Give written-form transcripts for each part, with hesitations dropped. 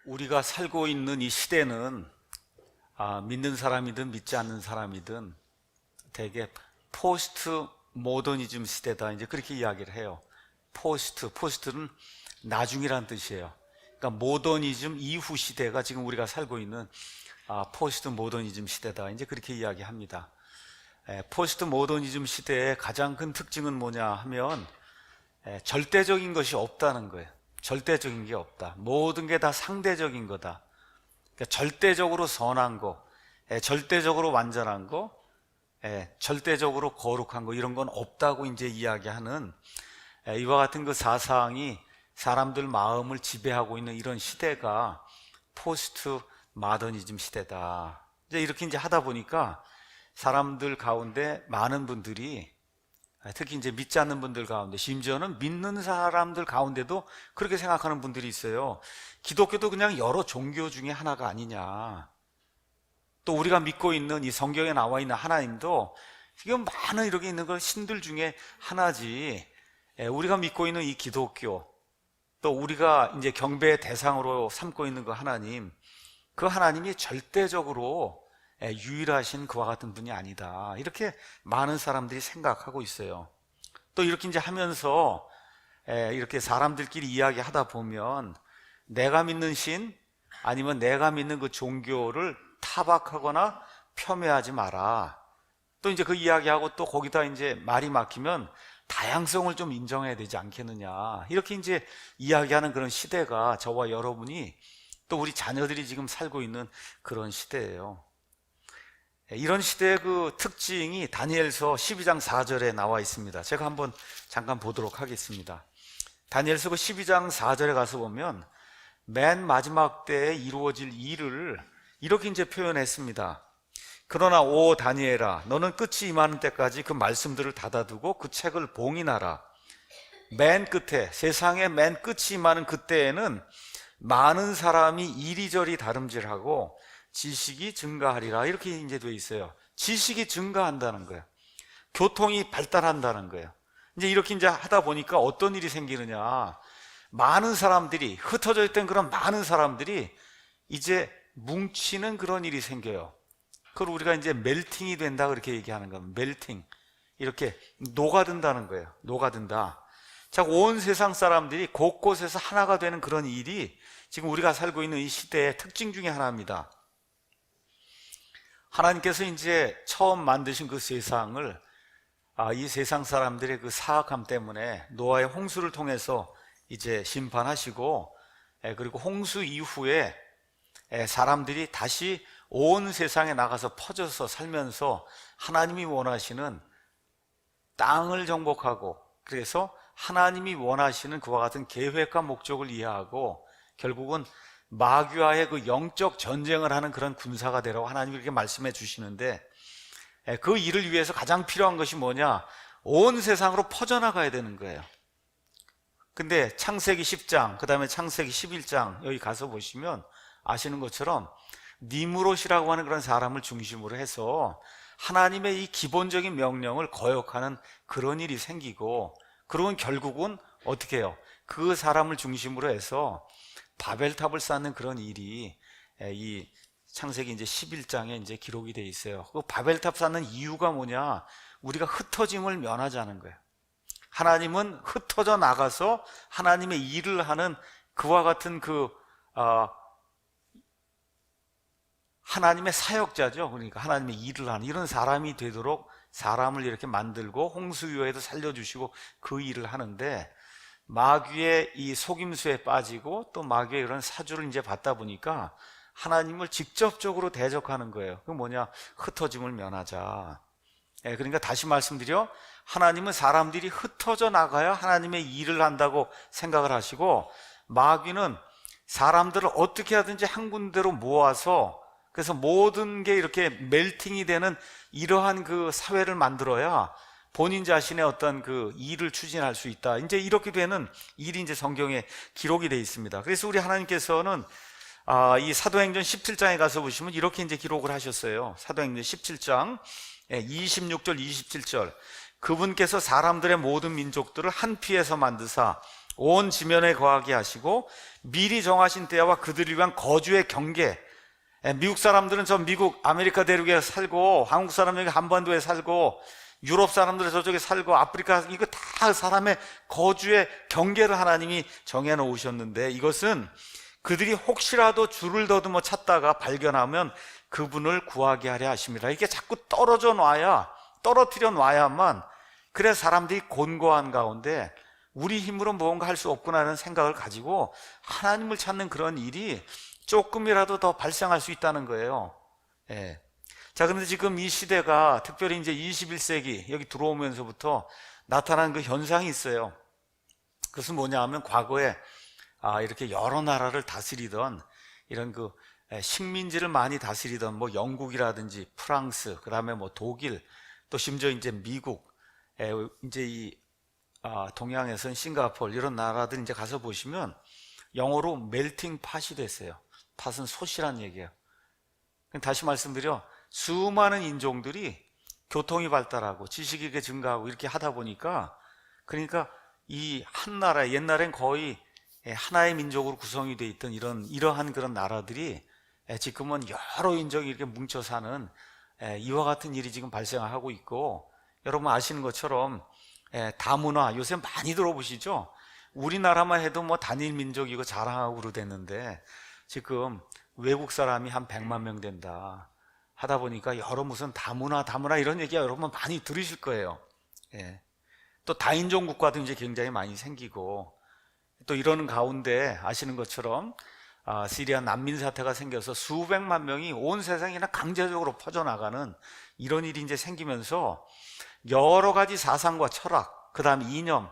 우리가 살고 있는 이 시대는 믿는 사람이든 믿지 않는 사람이든 대개 포스트 모더니즘 시대다, 이제 그렇게 이야기를 해요. 포스트는 나중이란 뜻이에요. 그러니까 모더니즘 이후 시대가 지금 우리가 살고 있는 포스트 모더니즘 시대다, 이제 그렇게 이야기합니다. 포스트 모더니즘 시대의 가장 큰 특징은 뭐냐 하면 절대적인 것이 없다는 거예요. 절대적인 게 없다. 모든 게 다 상대적인 거다. 그러니까 절대적으로 선한 거, 절대적으로 완전한 거, 절대적으로 거룩한 거, 이런 건 없다고 이제 이야기하는 이와 같은 그 사상이 사람들 마음을 지배하고 있는 이런 시대가 포스트 마더니즘 시대다. 이제 이렇게 이제 하다 보니까 사람들 가운데 많은 분들이, 특히 이제 믿지 않는 분들 가운데, 심지어는 믿는 사람들 가운데도 그렇게 생각하는 분들이 있어요. 기독교도 그냥 여러 종교 중에 하나가 아니냐. 또 우리가 믿고 있는 이 성경에 나와 있는 하나님도 지금 많은 이렇게 있는 걸 신들 중에 하나지. 우리가 믿고 있는 이 기독교, 또 우리가 이제 경배의 대상으로 삼고 있는 그 하나님, 그 하나님이 절대적으로 유일하신 그와 같은 분이 아니다. 이렇게 많은 사람들이 생각하고 있어요. 또 이렇게 이제 하면서 이렇게 사람들끼리 이야기하다 보면 내가 믿는 신 아니면 내가 믿는 그 종교를 타박하거나 폄훼하지 마라. 또 이제 그 이야기하고 또 거기다 이제 말이 막히면 다양성을 좀 인정해야 되지 않겠느냐. 이렇게 이제 이야기하는 그런 시대가 저와 여러분이 또 우리 자녀들이 지금 살고 있는 그런 시대예요. 이런 시대의 그 특징이 다니엘서 12장 4절에 나와 있습니다. 제가 한번 잠깐 보도록 하겠습니다. 다니엘서 그 12장 4절에 가서 보면 맨 마지막 때에 이루어질 일을 이렇게 이제 표현했습니다. 그러나 오 다니엘아, 너는 끝이 임하는 때까지 그 말씀들을 닫아두고 그 책을 봉인하라. 맨 끝에, 세상의 맨 끝이 임하는 그때에는 많은 사람이 이리저리 다름질하고 지식이 증가하리라. 이렇게 이제 돼 있어요. 지식이 증가한다는 거예요. 교통이 발달한다는 거예요. 이제 이렇게 이제 하다 보니까 어떤 일이 생기느냐. 많은 사람들이, 흩어져 있던 그런 많은 사람들이 이제 뭉치는 그런 일이 생겨요. 그걸 우리가 이제 멜팅이 된다, 그렇게 얘기하는 겁니다. 멜팅. 이렇게 녹아든다는 거예요. 녹아든다. 자, 온 세상 사람들이 곳곳에서 하나가 되는 그런 일이 지금 우리가 살고 있는 이 시대의 특징 중에 하나입니다. 하나님께서 이제 처음 만드신 그 세상을 이 세상 사람들의 그 사악함 때문에 노아의 홍수를 통해서 이제 심판하시고, 그리고 홍수 이후에 사람들이 다시 온 세상에 나가서 퍼져서 살면서 하나님이 원하시는 땅을 정복하고, 그래서 하나님이 원하시는 그와 같은 계획과 목적을 이해하고 결국은 마귀와의 그 영적 전쟁을 하는 그런 군사가 되라고 하나님이 이렇게 말씀해 주시는데, 그 일을 위해서 가장 필요한 것이 뭐냐? 온 세상으로 퍼져나가야 되는 거예요. 근데 창세기 10장, 그 다음에 창세기 11장 여기 가서 보시면 아시는 것처럼 니무롯이라고 하는 그런 사람을 중심으로 해서 하나님의 이 기본적인 명령을 거역하는 그런 일이 생기고, 그러면 결국은 어떻게 해요? 그 사람을 중심으로 해서 바벨탑을 쌓는 그런 일이 이 창세기 이제 11장에 이제 기록이 되어 있어요. 그 바벨탑 쌓는 이유가 뭐냐? 우리가 흩어짐을 면하자는 거예요. 하나님은 흩어져 나가서 하나님의 일을 하는 그와 같은 하나님의 사역자죠. 그러니까 하나님의 일을 하는 이런 사람이 되도록 사람을 이렇게 만들고 홍수 이후에도 살려주시고 그 일을 하는데, 마귀의 이 속임수에 빠지고 또 마귀의 그런 사주를 이제 받다 보니까 하나님을 직접적으로 대적하는 거예요. 그 뭐냐? 흩어짐을 면하자. 그러니까 다시 말씀드려, 하나님은 사람들이 흩어져 나가야 하나님의 일을 한다고 생각을 하시고, 마귀는 사람들을 어떻게 하든지 한 군데로 모아서, 그래서 모든 게 이렇게 멜팅이 되는 이러한 그 사회를 만들어야 본인 자신의 어떤 그 일을 추진할 수 있다. 이제 이렇게 되는 일이 이제 성경에 기록이 되어 있습니다. 그래서 우리 하나님께서는 이 사도행전 17장에 가서 보시면 이렇게 이제 기록을 하셨어요. 사도행전 17장 26절 27절. 그분께서 사람들의 모든 민족들을 한 피에서 만드사 온 지면에 거하게 하시고 미리 정하신 때와 그들을 위한 거주의 경계. 미국 사람들은 저 미국 아메리카 대륙에 살고, 한국 사람은 여기 한반도에 살고, 유럽 사람들은 저쪽에 살고, 아프리카, 이거 다 사람의 거주의 경계를 하나님이 정해 놓으셨는데, 이것은 그들이 혹시라도 줄을 더듬어 찾다가 발견하면 그분을 구하게 하려 하십니다. 이게 자꾸 떨어뜨려 놔야만, 그래 사람들이 곤고한 가운데 우리 힘으로 무언가 할 수 없구나 하는 생각을 가지고 하나님을 찾는 그런 일이 조금이라도 더 발생할 수 있다는 거예요. 예. 자, 그런데 지금 이 시대가 특별히 이제 21세기 여기 들어오면서부터 나타난 그 현상이 있어요. 그것은 뭐냐 하면 과거에 이렇게 여러 나라를 다스리던 이런 그 식민지를 많이 다스리던 뭐 영국이라든지 프랑스, 그 다음에 뭐 독일, 또 심지어 이제 미국, 이제 이 동양에서는 싱가포르 이런 나라들 이제 가서 보시면 영어로 멜팅 팟이 됐어요. 팟은 솥이란 얘기예요. 다시 말씀드려, 수많은 인종들이 교통이 발달하고 지식이 이렇게 증가하고 이렇게 하다 보니까, 그러니까 이 한 나라, 옛날엔 거의 하나의 민족으로 구성이 돼 있던 이러한 그런 나라들이 지금은 여러 인종이 이렇게 뭉쳐 사는 이와 같은 일이 지금 발생하고 있고, 여러분 아시는 것처럼 다문화 요새 많이 들어보시죠? 우리나라만 해도 뭐 단일 민족이고 자랑하고 그러댔는데 지금 외국 사람이 한 100만 명 된다 하다 보니까 여러 무슨 다문화 이런 얘기 여러분 많이 들으실 거예요. 또 다인종 국가도 이제 굉장히 많이 생기고, 또 이러는 가운데 아시는 것처럼 시리아 난민 사태가 생겨서 수백만 명이 온 세상이나 강제적으로 퍼져나가는 이런 일이 이제 생기면서 여러 가지 사상과 철학, 그 다음 이념,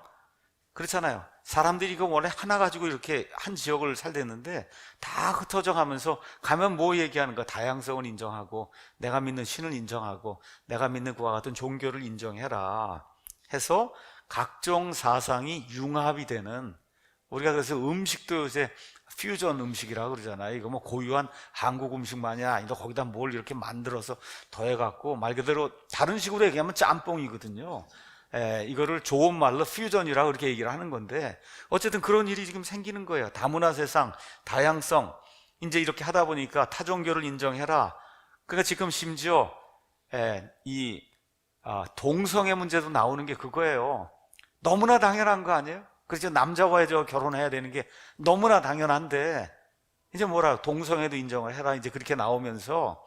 그렇잖아요. 사람들이 이거 원래 하나 가지고 이렇게 한 지역을 살댔는데 다 흩어져 가면서 가면 뭐 얘기하는가? 다양성을 인정하고, 내가 믿는 신을 인정하고, 내가 믿는 그와 같은 종교를 인정해라 해서 각종 사상이 융합이 되는, 우리가 그래서 음식도 요새 퓨전 음식이라고 그러잖아요. 이거 뭐 고유한 한국 음식 마냥 아니다, 거기다 뭘 이렇게 만들어서 더해갖고, 말 그대로 다른 식으로 얘기하면 짬뽕이거든요. 이거를 좋은 말로 퓨전이라고 그렇게 얘기를 하는 건데, 어쨌든 그런 일이 지금 생기는 거예요. 다문화 세상, 다양성, 이제 이렇게 하다 보니까 타종교를 인정해라. 그러니까 지금 심지어 이 동성애 문제도 나오는 게 그거예요. 너무나 당연한 거 아니에요? 그렇죠. 남자와 여자가 결혼해야 되는 게 너무나 당연한데, 이제 뭐라, 동성애도 인정을 해라, 이제 그렇게 나오면서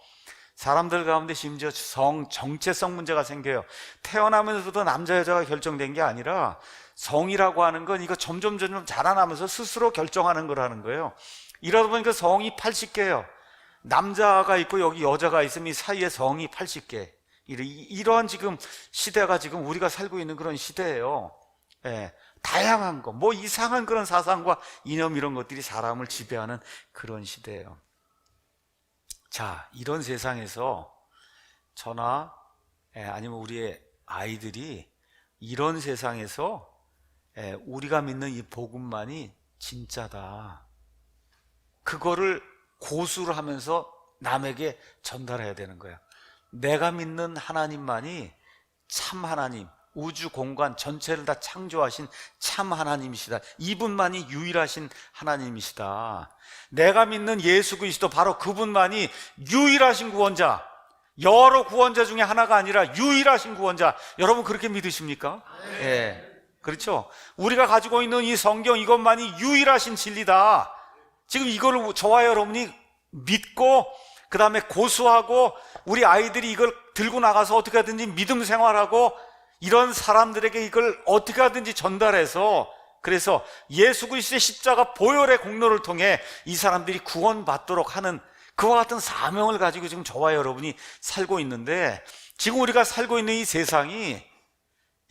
사람들 가운데 심지어 정체성 문제가 생겨요. 태어나면서도 남자 여자가 결정된 게 아니라 성이라고 하는 건 이거 점점 자라나면서 스스로 결정하는 거라는 거예요. 이러다 보니까 성이 80개예요. 남자가 있고 여기 여자가 있으면 이 사이에 성이 80개. 이러한 지금 시대가 지금 우리가 살고 있는 그런 시대예요. 다양한 거, 뭐 이상한 그런 사상과 이념 이런 것들이 사람을 지배하는 그런 시대예요. 자, 이런 세상에서 저나 아니면 우리의 아이들이 이런 세상에서 우리가 믿는 이 복음만이 진짜다, 그거를 고수를 하면서 남에게 전달해야 되는 거야. 내가 믿는 하나님만이 참 하나님, 우주 공간 전체를 다 창조하신 참 하나님이시다. 이분만이 유일하신 하나님이시다. 내가 믿는 예수 그리스도, 바로 그분만이 유일하신 구원자, 여러 구원자 중에 하나가 아니라 유일하신 구원자. 여러분 그렇게 믿으십니까? 네. 그렇죠. 우리가 가지고 있는 이 성경, 이것만이 유일하신 진리다. 지금 이거를 저와 여러분이 믿고 그 다음에 고수하고, 우리 아이들이 이걸 들고 나가서 어떻게 하든지 믿음 생활하고, 이런 사람들에게 이걸 어떻게 하든지 전달해서, 그래서 예수 그리스도의 십자가 보혈의 공로를 통해 이 사람들이 구원받도록 하는 그와 같은 사명을 가지고 지금 저와 여러분이 살고 있는데, 지금 우리가 살고 있는 이 세상이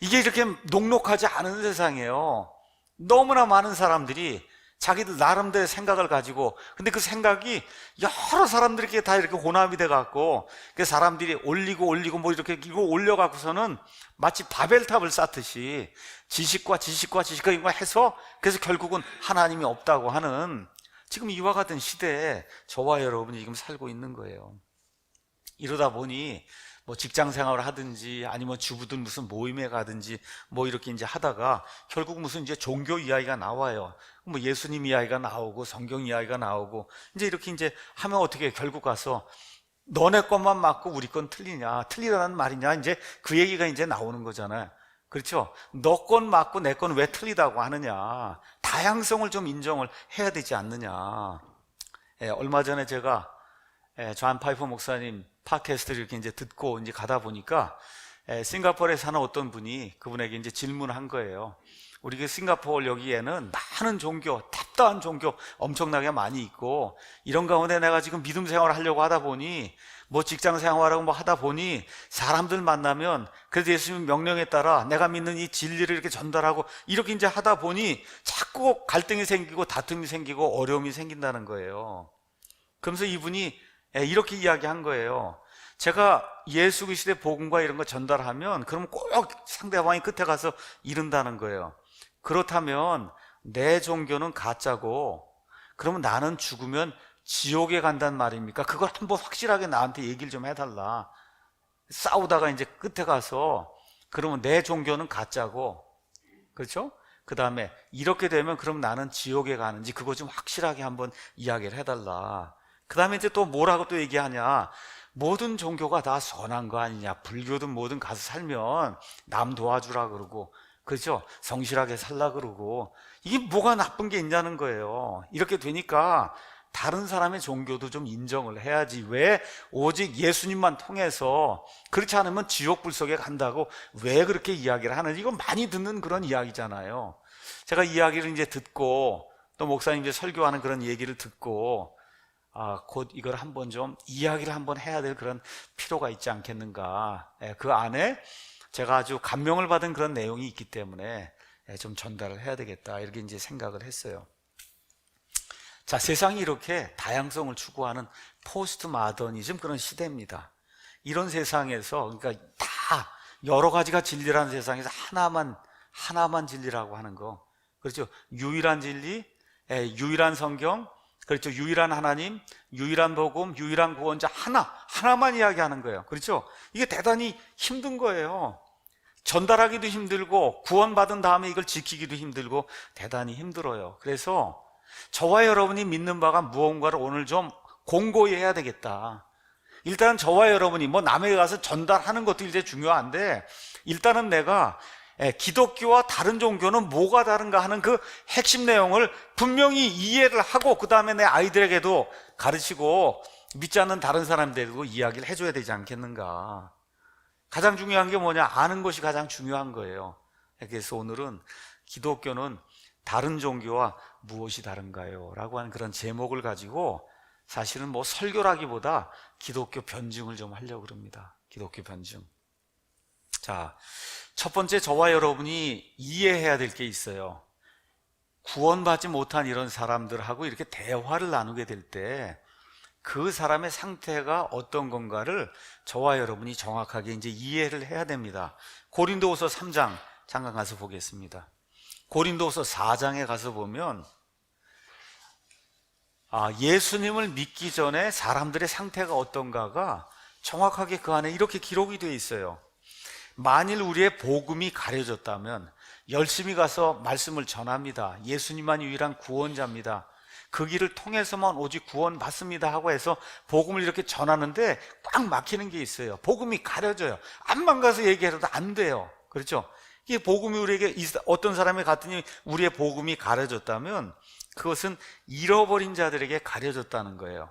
이게 이렇게 녹록하지 않은 세상이에요. 너무나 많은 사람들이 자기들 나름대로의 생각을 가지고, 근데 그 생각이 여러 사람들에게 다 이렇게 혼합이 돼갖고, 그 사람들이 올리고 뭐 이렇게 이거 올려갖고서는 마치 바벨탑을 쌓듯이 지식과 이거 해서, 그래서 결국은 하나님이 없다고 하는 지금 이와 같은 시대에 저와 여러분이 지금 살고 있는 거예요. 이러다 보니 뭐 직장 생활을 하든지 아니면 주부들 무슨 모임에 가든지 뭐 이렇게 이제 하다가 결국 무슨 이제 종교 이야기가 나와요. 뭐 예수님 이야기가 나오고 성경 이야기가 나오고 이제 이렇게 이제 하면 어떻게 결국 가서 너네 것만 맞고 우리 건 틀리냐, 틀리다는 말이냐, 이제 그 얘기가 이제 나오는 거잖아요. 그렇죠? 너 건 맞고 내 건 왜 틀리다고 하느냐, 다양성을 좀 인정을 해야 되지 않느냐. 얼마 전에 제가 존 파이퍼 목사님 팟캐스트를 이렇게 이제 듣고 이제 가다 보니까 싱가포르에 사는 어떤 분이 그분에게 이제 질문을 한 거예요. 우리 그 싱가포르 여기에는 많은 종교, 답답한 종교 엄청나게 많이 있고, 이런 가운데 내가 지금 믿음 생활을 하려고 하다 보니, 뭐 직장 생활하고 뭐 하다 보니 사람들 만나면 그래도 예수님 명령에 따라 내가 믿는 이 진리를 이렇게 전달하고 이렇게 이제 하다 보니 자꾸 갈등이 생기고 다툼이 생기고 어려움이 생긴다는 거예요. 그러면서 이분이 이렇게 이야기한 거예요. 제가 예수 그리스도의 복음과 이런 거 전달하면 그러면 꼭 상대방이 끝에 가서 이른다는 거예요. 그렇다면 내 종교는 가짜고 그러면 나는 죽으면 지옥에 간단 말입니까? 그걸 한번 확실하게 나한테 얘기를 좀 해달라. 싸우다가 이제 끝에 가서 그러면 내 종교는 가짜고, 그렇죠? 그 다음에 이렇게 되면 그럼 나는 지옥에 가는지 그거 좀 확실하게 한번 이야기를 해달라. 그 다음에 이제 또 뭐라고 또 얘기하냐, 모든 종교가 다 선한 거 아니냐, 불교든 뭐든 가서 살면 남 도와주라 그러고, 그렇죠? 성실하게 살라 그러고, 이게 뭐가 나쁜 게 있냐는 거예요. 이렇게 되니까 다른 사람의 종교도 좀 인정을 해야지. 왜 오직 예수님만 통해서, 그렇지 않으면 지옥 불속에 간다고 왜 그렇게 이야기를 하는지, 이거 많이 듣는 그런 이야기잖아요. 제가 이야기를 이제 듣고 또 목사님 이제 설교하는 그런 얘기를 듣고 곧 이걸 한번 좀 이야기를 한번 해야 될 그런 필요가 있지 않겠는가. 그 안에 제가 아주 감명을 받은 그런 내용이 있기 때문에 좀 전달을 해야 되겠다, 이렇게 이제 생각을 했어요. 자, 세상이 이렇게 다양성을 추구하는 포스트 마더니즘 그런 시대입니다. 이런 세상에서, 그러니까 다 여러 가지가 진리라는 세상에서 하나만 진리라고 하는 거, 그렇죠? 유일한 진리, 유일한 성경, 그렇죠? 유일한 하나님, 유일한 복음, 유일한 구원자, 하나만 이야기하는 거예요. 그렇죠? 이게 대단히 힘든 거예요. 전달하기도 힘들고 구원받은 다음에 이걸 지키기도 힘들고 대단히 힘들어요. 그래서 저와 여러분이 믿는 바가 무언가를 오늘 좀 공고히 해야 되겠다. 일단 저와 여러분이 뭐 남에게 가서 전달하는 것도 이제 중요한데, 일단은 내가 기독교와 다른 종교는 뭐가 다른가 하는 그 핵심 내용을 분명히 이해를 하고, 그 다음에 내 아이들에게도 가르치고 믿지 않는 다른 사람들에게도 이야기를 해줘야 되지 않겠는가. 가장 중요한 게 뭐냐, 아는 것이 가장 중요한 거예요. 그래서 오늘은 기독교는 다른 종교와 무엇이 다른가요? 라고 하는 그런 제목을 가지고 사실은 뭐 설교라기보다 기독교 변증을 좀 하려고 합니다. 기독교 변증. 자, 첫 번째 저와 여러분이 이해해야 될 게 있어요. 구원받지 못한 이런 사람들하고 이렇게 대화를 나누게 될 때 그 사람의 상태가 어떤 건가를 저와 여러분이 정확하게 이제 이해를 해야 됩니다. 고린도후서 3장 잠깐 가서 보겠습니다. 고린도후서 4장에 가서 보면 예수님을 믿기 전에 사람들의 상태가 어떤가가 정확하게 그 안에 이렇게 기록이 되어 있어요. 만일 우리의 복음이 가려졌다면 열심히 가서 말씀을 전합니다. 예수님만 유일한 구원자입니다. 그 길을 통해서만 오직 구원 받습니다 하고 해서 복음을 이렇게 전하는데 꽉 막히는 게 있어요. 복음이 가려져요. 앞만 가서 얘기해도 안 돼요. 그렇죠? 이게 복음이 우리에게, 어떤 사람이 갔더니 우리의 복음이 가려졌다면 그것은 잃어버린 자들에게 가려졌다는 거예요.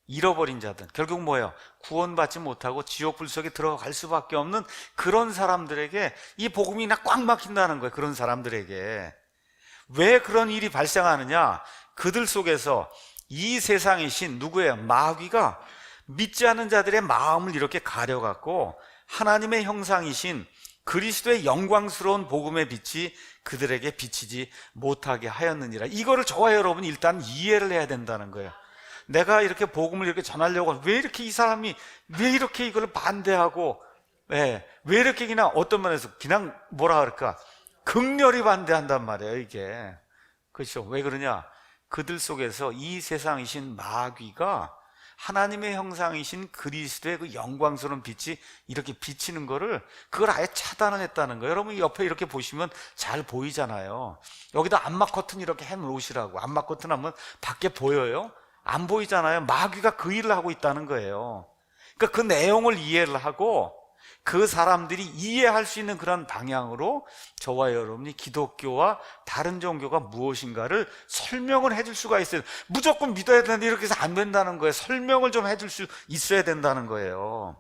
잃어버린 자들, 결국 뭐예요? 구원받지 못하고 지옥 불속에 들어갈 수밖에 없는 그런 사람들에게 이 복음이 꽉 막힌다는 거예요. 그런 사람들에게. 왜 그런 일이 발생하느냐? 그들 속에서 이 세상의 신, 누구예요? 마귀가 믿지 않는 자들의 마음을 이렇게 가려갖고 하나님의 형상이신 그리스도의 영광스러운 복음의 빛이 그들에게 비치지 못하게 하였느니라. 이거를 저와 여러분이 일단 이해를 해야 된다는 거예요. 내가 이렇게 복음을 이렇게 전하려고 왜 이렇게 이 사람이 왜 이렇게 이걸 반대하고, 왜 이렇게 그냥 어떤 면에서 그냥 뭐라 그럴까, 극렬히 반대한단 말이에요. 이게 그렇죠? 왜 그러냐? 그들 속에서 이 세상이신 마귀가 하나님의 형상이신 그리스도의 그 영광스러운 빛이 이렇게 비치는 거를, 그걸 아예 차단을 했다는 거예요. 여러분 옆에 이렇게 보시면 잘 보이잖아요. 여기다 암막 커튼 이렇게 해 놓으시라고. 암막 커튼 하면 밖에 보여요? 안 보이잖아요. 마귀가 그 일을 하고 있다는 거예요. 그러니까 그 내용을 이해를 하고 그 사람들이 이해할 수 있는 그런 방향으로 저와 여러분이 기독교와 다른 종교가 무엇인가를 설명을 해줄 수가 있어요. 무조건 믿어야 되는데 이렇게 해서 안 된다는 거예요. 설명을 좀 해줄 수 있어야 된다는 거예요.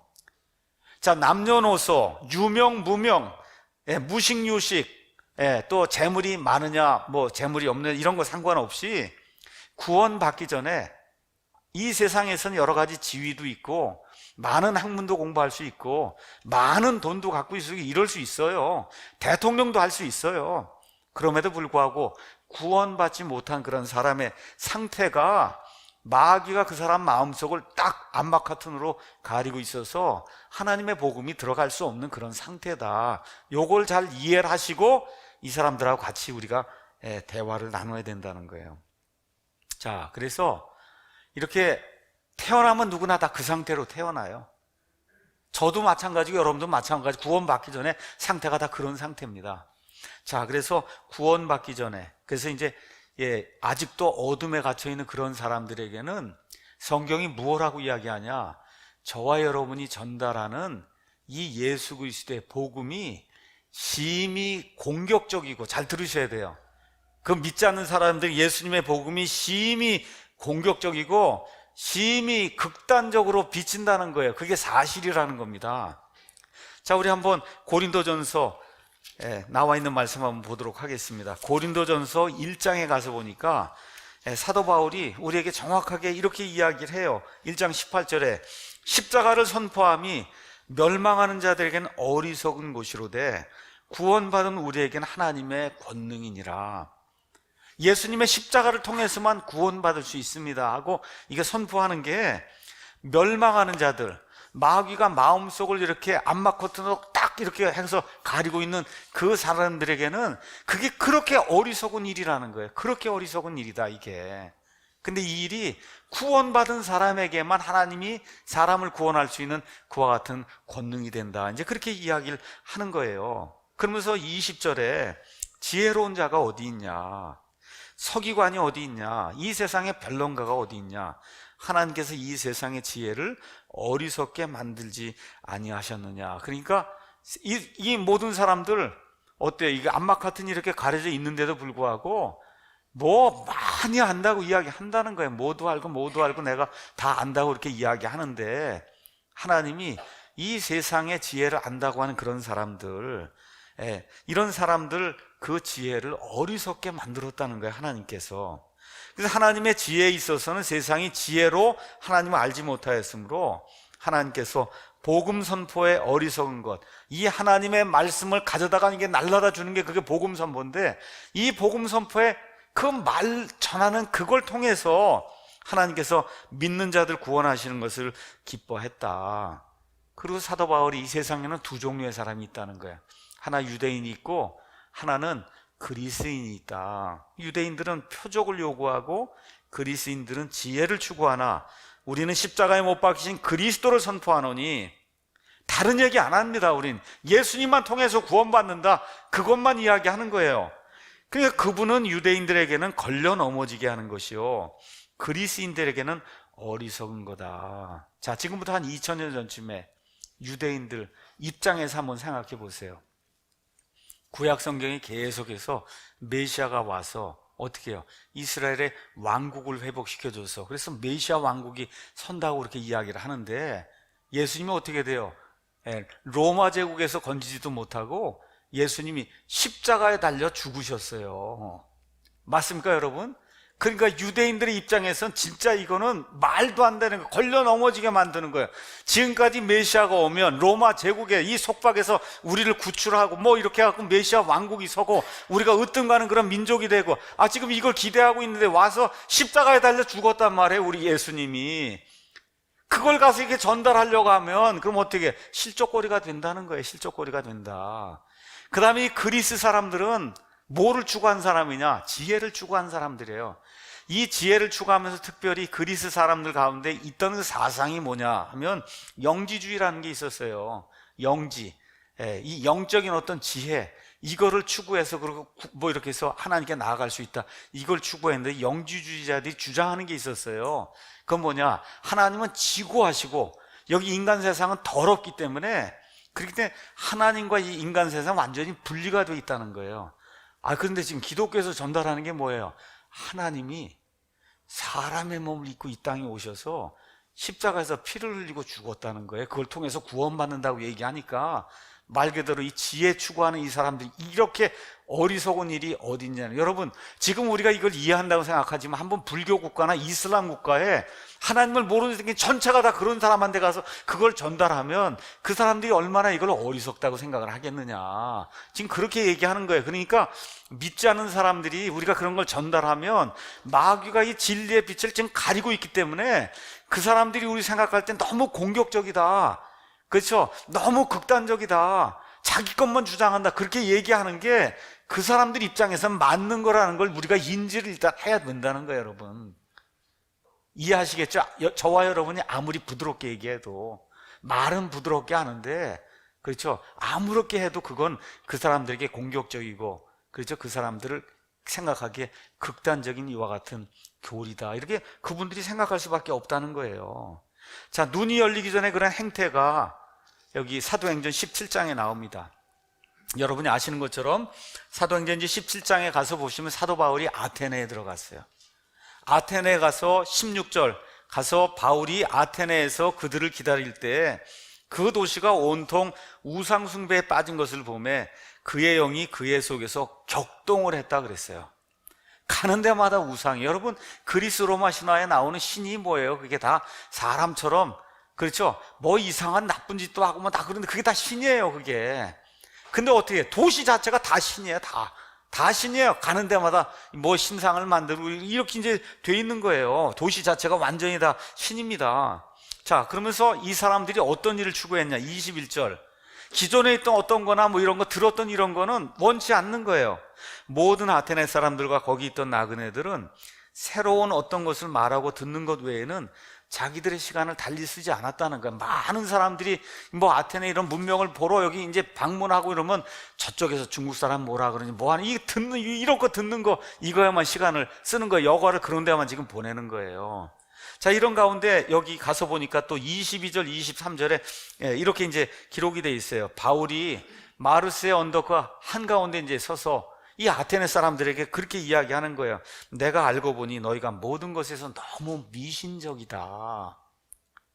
자, 남녀노소, 유명, 무명, 무식, 유식, 또 재물이 많으냐, 뭐 재물이 없느냐 이런 거 상관없이 구원받기 전에 이 세상에서는 여러 가지 지위도 있고 많은 학문도 공부할 수 있고 많은 돈도 갖고 있고 이럴 수 있어요. 대통령도 할 수 있어요. 그럼에도 불구하고 구원받지 못한 그런 사람의 상태가 마귀가 그 사람 마음속을 딱 암막 커튼으로 가리고 있어서 하나님의 복음이 들어갈 수 없는 그런 상태다. 요걸 잘 이해를 하시고 이 사람들하고 같이 우리가 대화를 나눠야 된다는 거예요. 자, 그래서 이렇게 태어나면 누구나 다 그 상태로 태어나요. 저도 마찬가지고 여러분도 마찬가지. 구원받기 전에 상태가 다 그런 상태입니다. 자, 그래서 구원받기 전에, 그래서 이제 아직도 어둠에 갇혀있는 그런 사람들에게는 성경이 무엇라고 이야기하냐, 저와 여러분이 전달하는 이 예수 그리스도의 복음이 심히 공격적이고, 잘 들으셔야 돼요. 그 믿지 않는 사람들 예수님의 복음이 심히 공격적이고 심히 극단적으로 비친다는 거예요. 그게 사실이라는 겁니다. 자, 우리 한번 고린도전서 나와 있는 말씀 한번 보도록 하겠습니다. 고린도전서 1장에 가서 보니까 사도 바울이 우리에게 정확하게 이렇게 이야기를 해요. 1장 18절에 십자가를 선포함이 멸망하는 자들에게는 어리석은 것이로되 구원받은 우리에게는 하나님의 권능이니라. 예수님의 십자가를 통해서만 구원받을 수 있습니다 하고 이게 선포하는 게, 멸망하는 자들, 마귀가 마음속을 이렇게 암막 커튼으로 딱 이렇게 해서 가리고 있는 그 사람들에게는 그게 그렇게 어리석은 일이라는 거예요. 그렇게 어리석은 일이다 이게. 근데 이 일이 구원받은 사람에게만 하나님이 사람을 구원할 수 있는 그와 같은 권능이 된다, 이제 그렇게 이야기를 하는 거예요. 그러면서 20절에 지혜로운 자가 어디 있냐, 서기관이 어디 있냐, 이 세상에 변론가가 어디 있냐, 하나님께서 이 세상의 지혜를 어리석게 만들지 아니하셨느냐. 그러니까 이 모든 사람들 어때요? 이게 암막 같은 이렇게 가려져 있는데도 불구하고 뭐 많이 안다고 이야기한다는 거예요. 모두 알고 내가 다 안다고 이렇게 이야기하는데, 하나님이 이 세상의 지혜를 안다고 하는 그런 사람들, 이런 사람들 그 지혜를 어리석게 만들었다는 거예요, 하나님께서. 그래서 하나님의 지혜에 있어서는 세상이 지혜로 하나님을 알지 못하였으므로 하나님께서 복음 선포의 어리석은 것, 이 하나님의 말씀을 가져다가 이게 날라다 주는 게 그게 복음 선포인데, 이 복음 선포의 그 말 전하는 그걸 통해서 하나님께서 믿는 자들 구원하시는 것을 기뻐했다. 그리고 사도 바울이 이 세상에는 두 종류의 사람이 있다는 거예요. 하나 유대인이 있고 하나는 그리스인이 있다. 유대인들은 표적을 요구하고 그리스인들은 지혜를 추구하나 우리는 십자가에 못 박히신 그리스도를 선포하노니, 다른 얘기 안 합니다. 우린 예수님만 통해서 구원받는다, 그것만 이야기하는 거예요. 그러니까 그분은 유대인들에게는 걸려 넘어지게 하는 것이요, 그리스인들에게는 어리석은 거다. 자, 지금부터 한 2000년 전쯤에 유대인들 입장에서 한번 생각해 보세요. 구약 성경이 계속해서 메시아가 와서 어떻게 해요? 이스라엘의 왕국을 회복시켜줘서, 그래서 메시아 왕국이 선다고 그렇게 이야기를 하는데, 예수님이 어떻게 돼요? 로마 제국에서 건지지도 못하고 예수님이 십자가에 달려 죽으셨어요. 맞습니까, 여러분? 그러니까 유대인들의 입장에선 진짜 이거는 말도 안 되는 거, 걸려 넘어지게 만드는 거예요. 지금까지 메시아가 오면 로마 제국의 이 속박에서 우리를 구출하고 뭐 이렇게 해갖고 메시아 왕국이 서고 우리가 으뜸가는 그런 민족이 되고, 지금 이걸 기대하고 있는데 와서 십자가에 달려 죽었단 말이에요, 우리 예수님이. 그걸 가서 이렇게 전달하려고 하면 그럼 어떻게 실족거리가 된다는 거예요. 실족거리가 된다. 그 다음에 이 그리스 사람들은 뭐를 추구한 사람이냐? 지혜를 추구한 사람들이에요. 이 지혜를 추구하면서 특별히 그리스 사람들 가운데 있던 그 사상이 뭐냐 하면 영지주의라는 게 있었어요. 영지. 이 영적인 어떤 지혜, 이거를 추구해서 그리고 뭐 이렇게 해서 하나님께 나아갈 수 있다, 이걸 추구했는데 영지주의자들이 주장하는 게 있었어요. 그건 뭐냐, 하나님은 지고하시고 여기 인간 세상은 더럽기 때문에, 그렇기 때문에 하나님과 이 인간 세상 완전히 분리가 되어 있다는 거예요. 그런데 지금 기독교에서 전달하는 게 뭐예요? 하나님이 사람의 몸을 입고 이 땅에 오셔서 십자가에서 피를 흘리고 죽었다는 거예요. 그걸 통해서 구원받는다고 얘기하니까 말 그대로 이 지혜 추구하는 이 사람들이 이렇게 어리석은 일이 어디 있냐는, 여러분 지금 우리가 이걸 이해한다고 생각하지만 한번 불교 국가나 이슬람 국가에 하나님을 모르는 게 전체가 다 그런 사람한테 가서 그걸 전달하면 그 사람들이 얼마나 이걸 어리석다고 생각을 하겠느냐, 지금 그렇게 얘기하는 거예요. 그러니까 믿지 않는 사람들이 우리가 그런 걸 전달하면 마귀가 이 진리의 빛을 지금 가리고 있기 때문에 그 사람들이 우리 생각할 땐 너무 공격적이다, 그렇죠? 너무 극단적이다, 자기 것만 주장한다, 그렇게 얘기하는 게 그 사람들 입장에서는 맞는 거라는 걸 우리가 인지를 일단 해야 된다는 거예요. 여러분 이해하시겠죠? 저와 여러분이 아무리 부드럽게 얘기해도, 말은 부드럽게 하는데, 그렇죠, 아무렇게 해도 그건 그 사람들에게 공격적이고, 그렇죠, 그 사람들을 생각하기에 극단적인 이와 같은 교리다, 이렇게 그분들이 생각할 수밖에 없다는 거예요. 자, 눈이 열리기 전에 그런 행태가 여기 사도행전 17장에 나옵니다. 여러분이 아시는 것처럼 사도행전 17장에 가서 보시면 사도 바울이 아테네에 들어갔어요. 아테네에 가서 16절 가서 바울이 아테네에서 그들을 기다릴 때 그 도시가 온통 우상 숭배에 빠진 것을 보매 그의 영이 그의 속에서 격동을 했다 그랬어요. 가는 데마다 우상이, 여러분 그리스 로마 신화에 나오는 신이 뭐예요? 그게 다 사람처럼, 그렇죠, 뭐 이상한 나쁜 짓도 하고 뭐 다 그런데 그게 다 신이에요, 그게. 근데 어떻게 도시 자체가 다 신이에요. 다 신이에요. 가는 데마다 뭐 신상을 만들고 이렇게 이제 돼 있는 거예요. 도시 자체가 완전히 다 신입니다. 자, 그러면서 이 사람들이 어떤 일을 추구했냐, 21절 기존에 있던 어떤 거나 뭐 이런 거 들었던 이런 거는 원치 않는 거예요. 모든 아테네 사람들과 거기 있던 나그네들은 새로운 어떤 것을 말하고 듣는 것 외에는 자기들의 시간을 달리 쓰지 않았다는 거예요. 많은 사람들이 뭐 아테네 이런 문명을 보러 여기 이제 방문하고 이러면 저쪽에서 중국 사람 뭐라 그러니 뭐 하는, 이런 거 듣는 거, 이거에만 시간을 쓰는 거예요. 여가를 그런 데만 지금 보내는 거예요. 자, 이런 가운데 여기 가서 보니까 또 22절 23절에 이렇게 이제 기록이 돼 있어요. 바울이 마르세 언덕 한가운데 이제 서서 이 아테네 사람들에게 그렇게 이야기하는 거예요. 내가 알고 보니 너희가 모든 것에서 너무 미신적이다.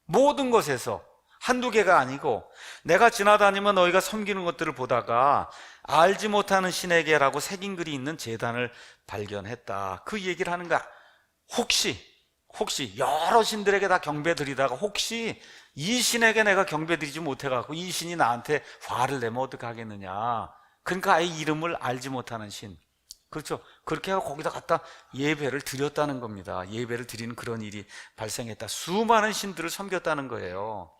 모든 것에서, 한두 개가 아니고, 내가 지나다니면 너희가 섬기는 것들을 보다가 알지 못하는 신에게라고 새긴 글이 있는 제단을 발견했다. 그 얘기를 하는 거야. 혹시 여러 신들에게 다 경배드리다가 혹시 이 신에게 내가 경배드리지 못해갖고 이 신이 나한테 화를 내면 어떡하겠느냐. 그러니까 아예 이름을 알지 못하는 신, 그렇죠, 그렇게 하고 거기다 갖다 예배를 드렸다는 겁니다. 예배를 드리는 그런 일이 발생했다. 수많은 신들을 섬겼다는 거예요.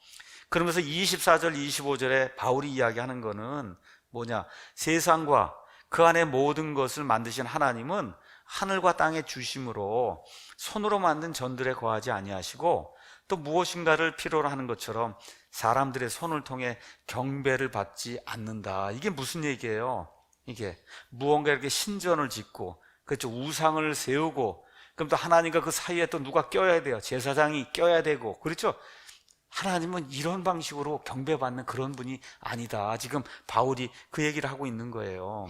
그러면서 24절 25절에 바울이 이야기하는 거는 뭐냐, 세상과 그 안에 모든 것을 만드신 하나님은 하늘과 땅의 주심으로 손으로 만든 전들에 거하지 아니하시고 또 무엇인가를 필요로 하는 것처럼 사람들의 손을 통해 경배를 받지 않는다. 이게 무슨 얘기예요? 이게 무언가 이렇게 신전을 짓고, 그렇죠, 우상을 세우고, 그럼 또 하나님과 그 사이에 또 누가 껴야 돼요. 제사장이 껴야 되고, 그렇죠. 하나님은 이런 방식으로 경배받는 그런 분이 아니다. 지금 바울이 그 얘기를 하고 있는 거예요.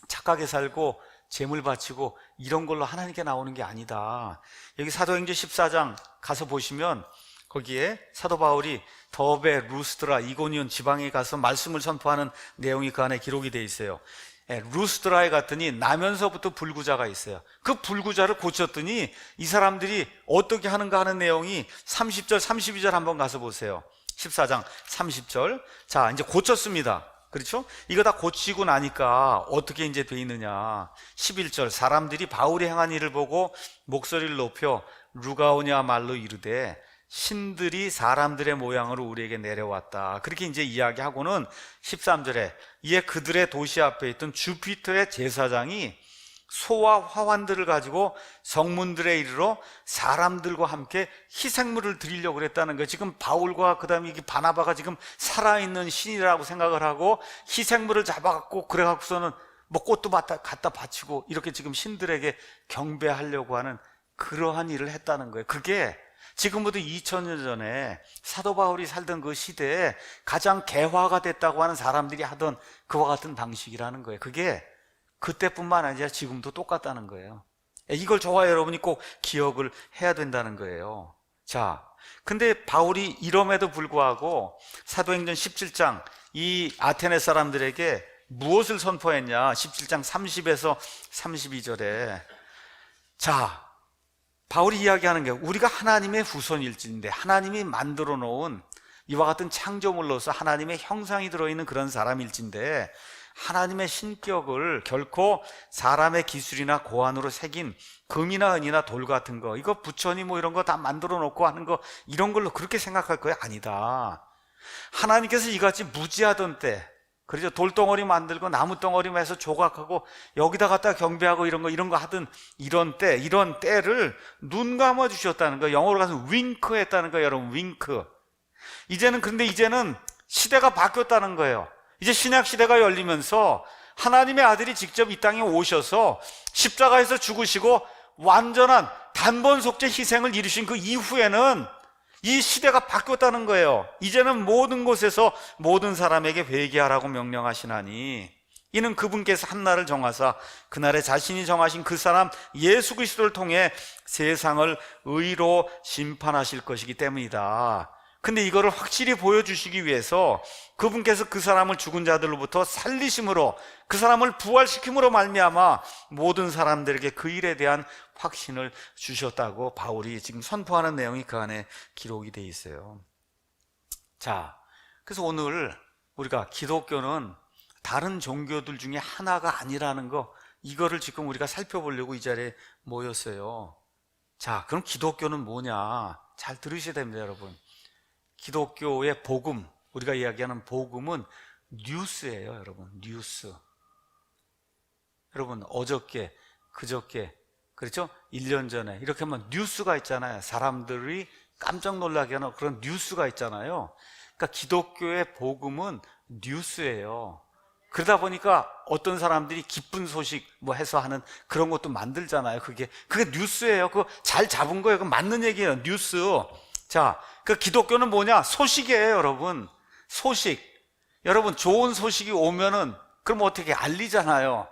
착하게 살고 재물 바치고 이런 걸로 하나님께 나오는 게 아니다. 여기 사도행전 14장 가서 보시면 거기에 사도 바울이 더베, 루스드라, 이고니온 지방에 가서 말씀을 선포하는 내용이 그 안에 기록이 되어 있어요. 루스드라에 갔더니 나면서부터 불구자가 있어요. 그 불구자를 고쳤더니 이 사람들이 어떻게 하는가 하는 내용이 30절 32절 한번 가서 보세요. 14장 30절. 자, 이제 고쳤습니다. 그렇죠? 이거 다 고치고 나니까 어떻게 이제 돼 있느냐. 11절 사람들이 바울이 행한 일을 보고 목소리를 높여 루가오냐 말로 이르되 신들이 사람들의 모양으로 우리에게 내려왔다. 그렇게 이제 이야기하고는 13절에 이에 그들의 도시 앞에 있던 주피터의 제사장이 소와 화환들을 가지고 성문들에 이르러 사람들과 함께 희생물을 드리려고 그랬다는 거예요. 지금 바울과 그 다음에 바나바가 지금 살아있는 신이라고 생각을 하고 희생물을 잡아갖고 그래갖고서는 뭐 꽃도 갖다 바치고 이렇게 지금 신들에게 경배하려고 하는 그러한 일을 했다는 거예요. 그게 지금부터 2000년 전에 사도 바울이 살던 그 시대에 가장 개화가 됐다고 하는 사람들이 하던 그와 같은 방식이라는 거예요. 그게 그때뿐만 아니라 지금도 똑같다는 거예요. 이걸 저와 여러분이 꼭 기억을 해야 된다는 거예요. 자, 근데 바울이 이럼에도 불구하고 사도행전 17장 이 아테네 사람들에게 무엇을 선포했냐? 17장 30에서 32절에 자, 바울이 이야기하는 게 우리가 하나님의 후손일진데 하나님이 만들어 놓은 이와 같은 창조물로서 하나님의 형상이 들어있는 그런 사람일진데 하나님의 신격을 결코 사람의 기술이나 고안으로 새긴 금이나 은이나 돌 같은 거, 이거 부처니 뭐 이런 거 다 만들어 놓고 하는 거, 이런 걸로 그렇게 생각할 거야? 아니다. 하나님께서 이같이 무지하던 때, 그렇죠? 돌덩어리 만들고 나무덩어리 해서 조각하고 여기다 갖다 경배하고 이런 거 하던 이런 때를 눈 감아 주셨다는 거. 영어로 가서 윙크 했다는 거예요, 여러분. 윙크. 근데 이제는 시대가 바뀌었다는 거예요. 이제 신약 시대가 열리면서 하나님의 아들이 직접 이 땅에 오셔서 십자가에서 죽으시고 완전한 단번 속죄 희생을 이루신 그 이후에는 이 시대가 바뀌었다는 거예요. 이제는 모든 곳에서 모든 사람에게 회개하라고 명령하시나니 이는 그분께서 한 날을 정하사 그날에 자신이 정하신 그 사람 예수 그리스도를 통해 세상을 의로 심판하실 것이기 때문이다. 근데 이거를 확실히 보여주시기 위해서 그분께서 그 사람을 죽은 자들로부터 살리심으로 그 사람을 부활시킴으로 말미암아 모든 사람들에게 그 일에 대한 확신을 주셨다고 바울이 지금 선포하는 내용이 그 안에 기록이 돼 있어요. 자, 그래서 오늘 우리가 기독교는 다른 종교들 중에 하나가 아니라는 거, 이거를 지금 우리가 살펴보려고 이 자리에 모였어요. 자, 그럼 기독교는 뭐냐? 잘 들으셔야 됩니다, 여러분. 기독교의 복음, 우리가 이야기하는 복음은 뉴스예요, 여러분. 뉴스. 여러분, 어저께, 그저께, 그렇죠? 1년 전에 이렇게 하면 뉴스가 있잖아요. 사람들이 깜짝 놀라게 하는 그런 뉴스가 있잖아요. 그러니까 기독교의 복음은 뉴스예요. 그러다 보니까 어떤 사람들이 기쁜 소식 뭐 해서 하는 그런 것도 만들잖아요. 그게 뉴스예요. 그거 잘 잡은 거예요. 그 맞는 얘기예요. 뉴스. 자, 그 기독교는 뭐냐? 소식이에요, 여러분. 소식. 여러분, 좋은 소식이 오면은 그럼 어떻게 알리잖아요.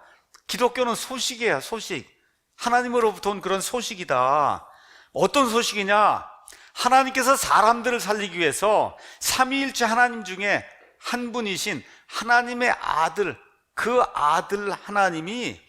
기독교는 소식이에요, 소식. 하나님으로부터 온 그런 소식이다. 어떤 소식이냐? 하나님께서 사람들을 살리기 위해서 삼위일체 하나님 중에 한 분이신 하나님의 아들, 그 아들 하나님이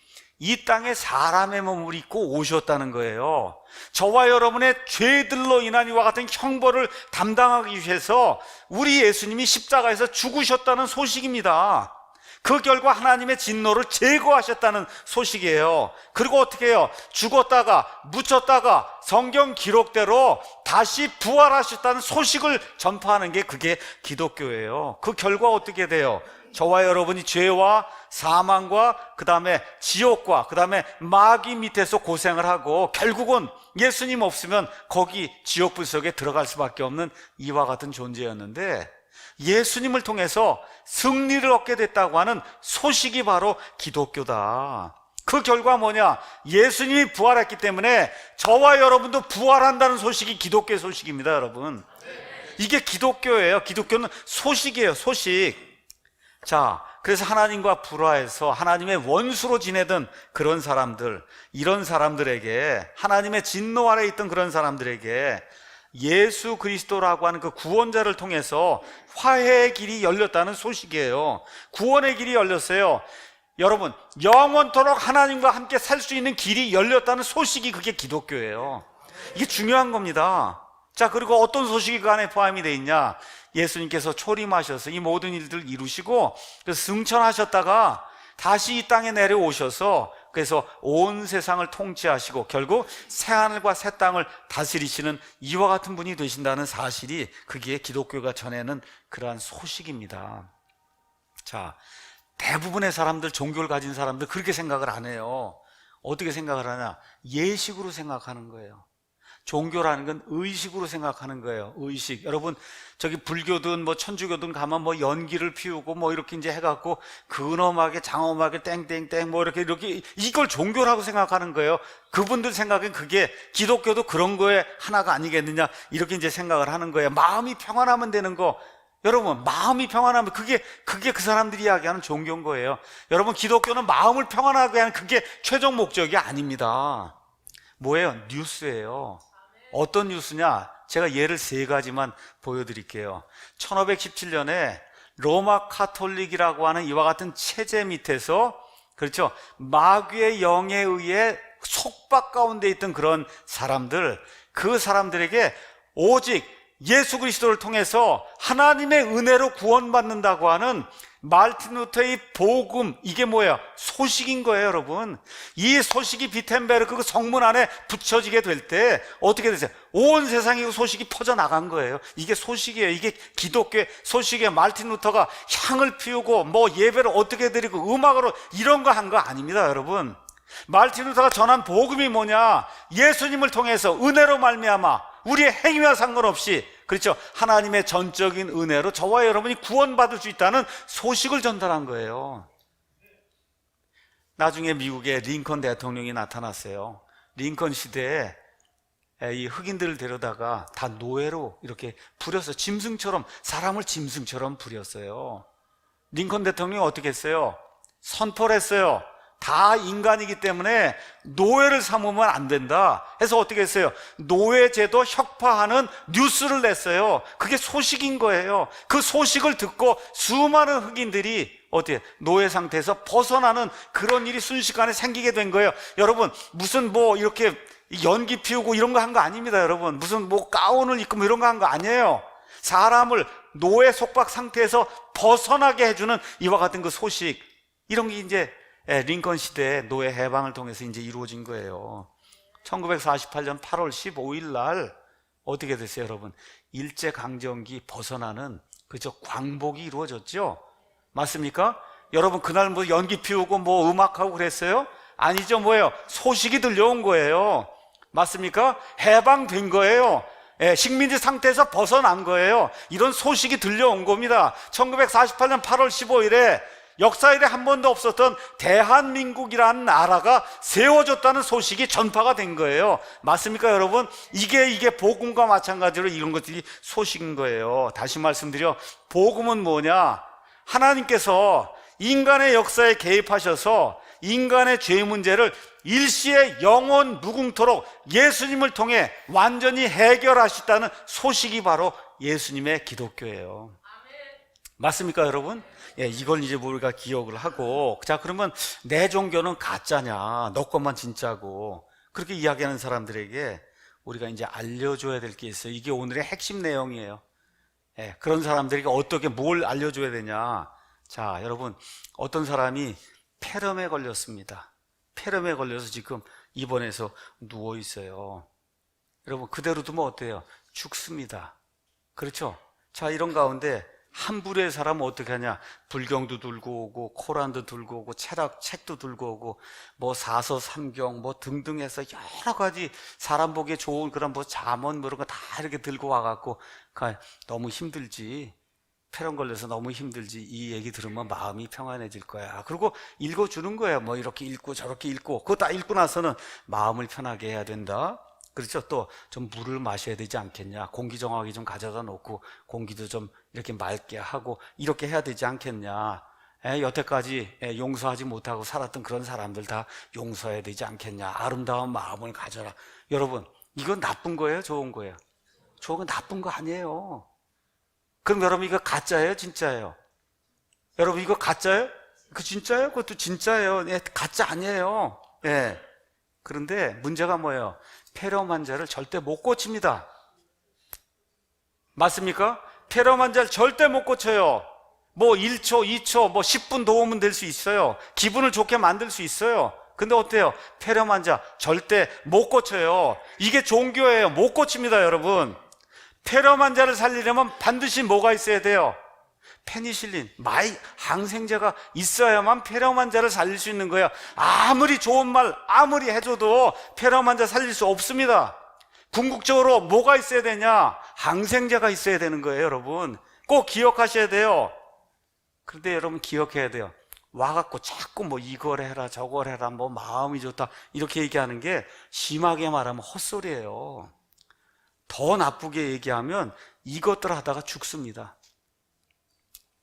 이 땅에 사람의 몸을 입고 오셨다는 거예요. 저와 여러분의 죄들로 인한 이와 같은 형벌을 담당하기 위해서 우리 예수님이 십자가에서 죽으셨다는 소식입니다. 그 결과 하나님의 진노를 제거하셨다는 소식이에요. 그리고 어떻게 해요? 죽었다가 묻혔다가 성경 기록대로 다시 부활하셨다는 소식을 전파하는 게 그게 기독교예요. 그 결과 어떻게 돼요? 저와 여러분이 죄와 사망과 그 다음에 지옥과 그 다음에 마귀 밑에서 고생을 하고 결국은 예수님 없으면 거기 지옥불 속에 들어갈 수밖에 없는 이와 같은 존재였는데 예수님을 통해서 승리를 얻게 됐다고 하는 소식이 바로 기독교다. 그 결과 뭐냐? 예수님이 부활했기 때문에 저와 여러분도 부활한다는 소식이 기독교의 소식입니다, 여러분. 이게 기독교예요. 기독교는 소식이에요, 소식. 자, 그래서 하나님과 불화해서 하나님의 원수로 지내던 그런 사람들, 이런 사람들에게, 하나님의 진노 아래 있던 그런 사람들에게 예수 그리스도라고 하는 그 구원자를 통해서 화해의 길이 열렸다는 소식이에요. 구원의 길이 열렸어요. 여러분, 영원토록 하나님과 함께 살 수 있는 길이 열렸다는 소식이 그게 기독교예요. 이게 중요한 겁니다. 자, 그리고 어떤 소식이 그 안에 포함이 되어 있냐? 예수님께서 초림하셔서 이 모든 일들을 이루시고 그래서 승천하셨다가 다시 이 땅에 내려오셔서 그래서 온 세상을 통치하시고 결국 새하늘과 새 땅을 다스리시는 이와 같은 분이 되신다는 사실이 그게 기독교가 전하는 그러한 소식입니다. 자, 대부분의 사람들, 종교를 가진 사람들 그렇게 생각을 안 해요. 어떻게 생각을 하냐? 예식으로 생각하는 거예요. 종교라는 건 의식으로 생각하는 거예요. 의식. 여러분, 저기 불교든 뭐 천주교든 가면 뭐 연기를 피우고 뭐 이렇게 이제 해갖고 근엄하게 장엄하게 땡땡땡 뭐 이렇게 이걸 종교라고 생각하는 거예요. 그분들 생각엔 그게 기독교도 그런 거에 하나가 아니겠느냐 이렇게 이제 생각을 하는 거예요. 마음이 평안하면 되는 거. 여러분, 마음이 평안하면 그게 그 사람들이 이야기하는 종교인 거예요. 여러분, 기독교는 마음을 평안하게 하는 그게 최종 목적이 아닙니다. 뭐예요? 뉴스예요. 어떤 뉴스냐? 제가 예를 3가지만 보여드릴게요. 1517년에 로마 카톨릭이라고 하는 이와 같은 체제 밑에서, 그렇죠, 마귀의 영에 의해 속박 가운데 있던 그런 사람들, 그 사람들에게 오직 예수 그리스도를 통해서 하나님의 은혜로 구원받는다고 하는 말틴 루터의 복음, 이게 뭐예요? 소식인 거예요, 여러분. 이 소식이 비텐베르크 그 성문 안에 붙여지게 될 때 어떻게 되세요? 온 세상에 그 소식이 퍼져나간 거예요. 이게 소식이에요. 이게 기독교의 소식이에요. 말틴 루터가 향을 피우고 뭐 예배를 어떻게 드리고 음악으로 이런 거 한 거 아닙니다, 여러분. 말틴 루터가 전한 복음이 뭐냐? 예수님을 통해서 은혜로 말미암아 우리의 행위와 상관없이, 그렇죠, 하나님의 전적인 은혜로 저와 여러분이 구원받을 수 있다는 소식을 전달한 거예요. 나중에 미국에 링컨 대통령이 나타났어요. 링컨 시대에 이 흑인들을 데려다가 다 노예로 이렇게 부렸어요. 짐승처럼, 사람을 짐승처럼 부렸어요. 링컨 대통령이 어떻게 했어요? 선포를 했어요. 다 인간이기 때문에 노예를 삼으면 안 된다 해서 어떻게 했어요? 노예제도 혁파하는 뉴스를 냈어요. 그게 소식인 거예요. 그 소식을 듣고 수많은 흑인들이 어떻게 노예 상태에서 벗어나는 그런 일이 순식간에 생기게 된 거예요. 여러분, 무슨 뭐 이렇게 연기 피우고 이런 거 한 거 아닙니다. 여러분, 무슨 뭐 가운을 입고 뭐 이런 거 한 거 아니에요. 사람을 노예 속박 상태에서 벗어나게 해주는 이와 같은 그 소식, 이런 게 이제 링컨 시대의 노예 해방을 통해서 이제 이루어진 거예요. 1948년 8월 15일 날 어떻게 됐어요, 여러분? 일제강점기 벗어나는, 그죠, 광복이 이루어졌죠? 맞습니까? 여러분, 그날 뭐 연기 피우고 뭐 음악하고 그랬어요? 아니죠. 뭐예요? 소식이 들려온 거예요. 맞습니까? 해방된 거예요. 식민지 상태에서 벗어난 거예요. 이런 소식이 들려온 겁니다. 1948년 8월 15일에 역사 일에 한 번도 없었던 대한민국이라는 나라가 세워졌다는 소식이 전파가 된 거예요. 맞습니까, 여러분? 이게 복음과 마찬가지로 이런 것들이 소식인 거예요. 다시 말씀드려, 복음은 뭐냐? 하나님께서 인간의 역사에 개입하셔서 인간의 죄 문제를 일시에 영원 무궁토록 예수님을 통해 완전히 해결하셨다는 소식이 바로 예수님의 기독교예요. 맞습니까, 여러분? 이걸 이제 우리가 기억을 하고, 자, 그러면 내 종교는 가짜냐, 너 것만 진짜고, 그렇게 이야기하는 사람들에게 우리가 이제 알려줘야 될 게 있어요. 이게 오늘의 핵심 내용이에요. 그런 사람들에게 어떻게 뭘 알려줘야 되냐. 자, 여러분, 어떤 사람이 폐렴에 걸렸습니다. 폐렴에 걸려서 지금 입원해서 누워 있어요. 여러분, 그대로 두면 어때요? 죽습니다. 그렇죠? 자, 이런 가운데 한 부류의 사람은 어떻게 하냐? 불경도 들고 오고, 코란도 들고 오고, 책도 들고 오고, 뭐 사서 삼경 뭐 등등 해서 여러 가지 사람 보기에 좋은 그런 뭐 잠언 뭐 이런 거 다 이렇게 들고 와갖고, 너무 힘들지, 폐렴 걸려서 너무 힘들지, 이 얘기 들으면 마음이 평안해질 거야. 그리고 읽어주는 거야. 뭐 이렇게 읽고 저렇게 읽고, 그거 다 읽고 나서는 마음을 편하게 해야 된다. 그렇죠? 또 좀 물을 마셔야 되지 않겠냐, 공기정화기 좀 가져다 놓고 공기도 좀 이렇게 맑게 하고 이렇게 해야 되지 않겠냐, 여태까지 용서하지 못하고 살았던 그런 사람들 다 용서해야 되지 않겠냐, 아름다운 마음을 가져라. 여러분, 이건 나쁜 거예요, 좋은 거예요? 좋은 건 나쁜 거 아니에요. 그럼 여러분, 이거 가짜예요, 진짜예요? 여러분, 이거 가짜예요? 그 진짜예요? 그것도 진짜예요. 가짜 아니에요. 그런데 문제가 뭐예요? 폐렴 환자를 절대 못 고칩니다. 맞습니까? 폐렴 환자를 절대 못 고쳐요. 뭐 1초, 2초, 뭐 10분 도움은 될 수 있어요. 기분을 좋게 만들 수 있어요. 근데 어때요? 폐렴 환자 절대 못 고쳐요. 이게 종교예요. 못 고칩니다, 여러분. 폐렴 환자를 살리려면 반드시 뭐가 있어야 돼요? 페니실린, 항생제가 있어야만 폐렴 환자를 살릴 수 있는 거예요. 아무리 좋은 말 아무리 해줘도 폐렴 환자 살릴 수 없습니다. 궁극적으로 뭐가 있어야 되냐? 항생제가 있어야 되는 거예요. 여러분 꼭 기억하셔야 돼요. 그런데 여러분 기억해야 돼요. 와갖고 자꾸 뭐 이걸 해라 저걸 해라 뭐 마음이 좋다 이렇게 얘기하는 게 심하게 말하면 헛소리예요. 더 나쁘게 얘기하면 이것들 하다가 죽습니다.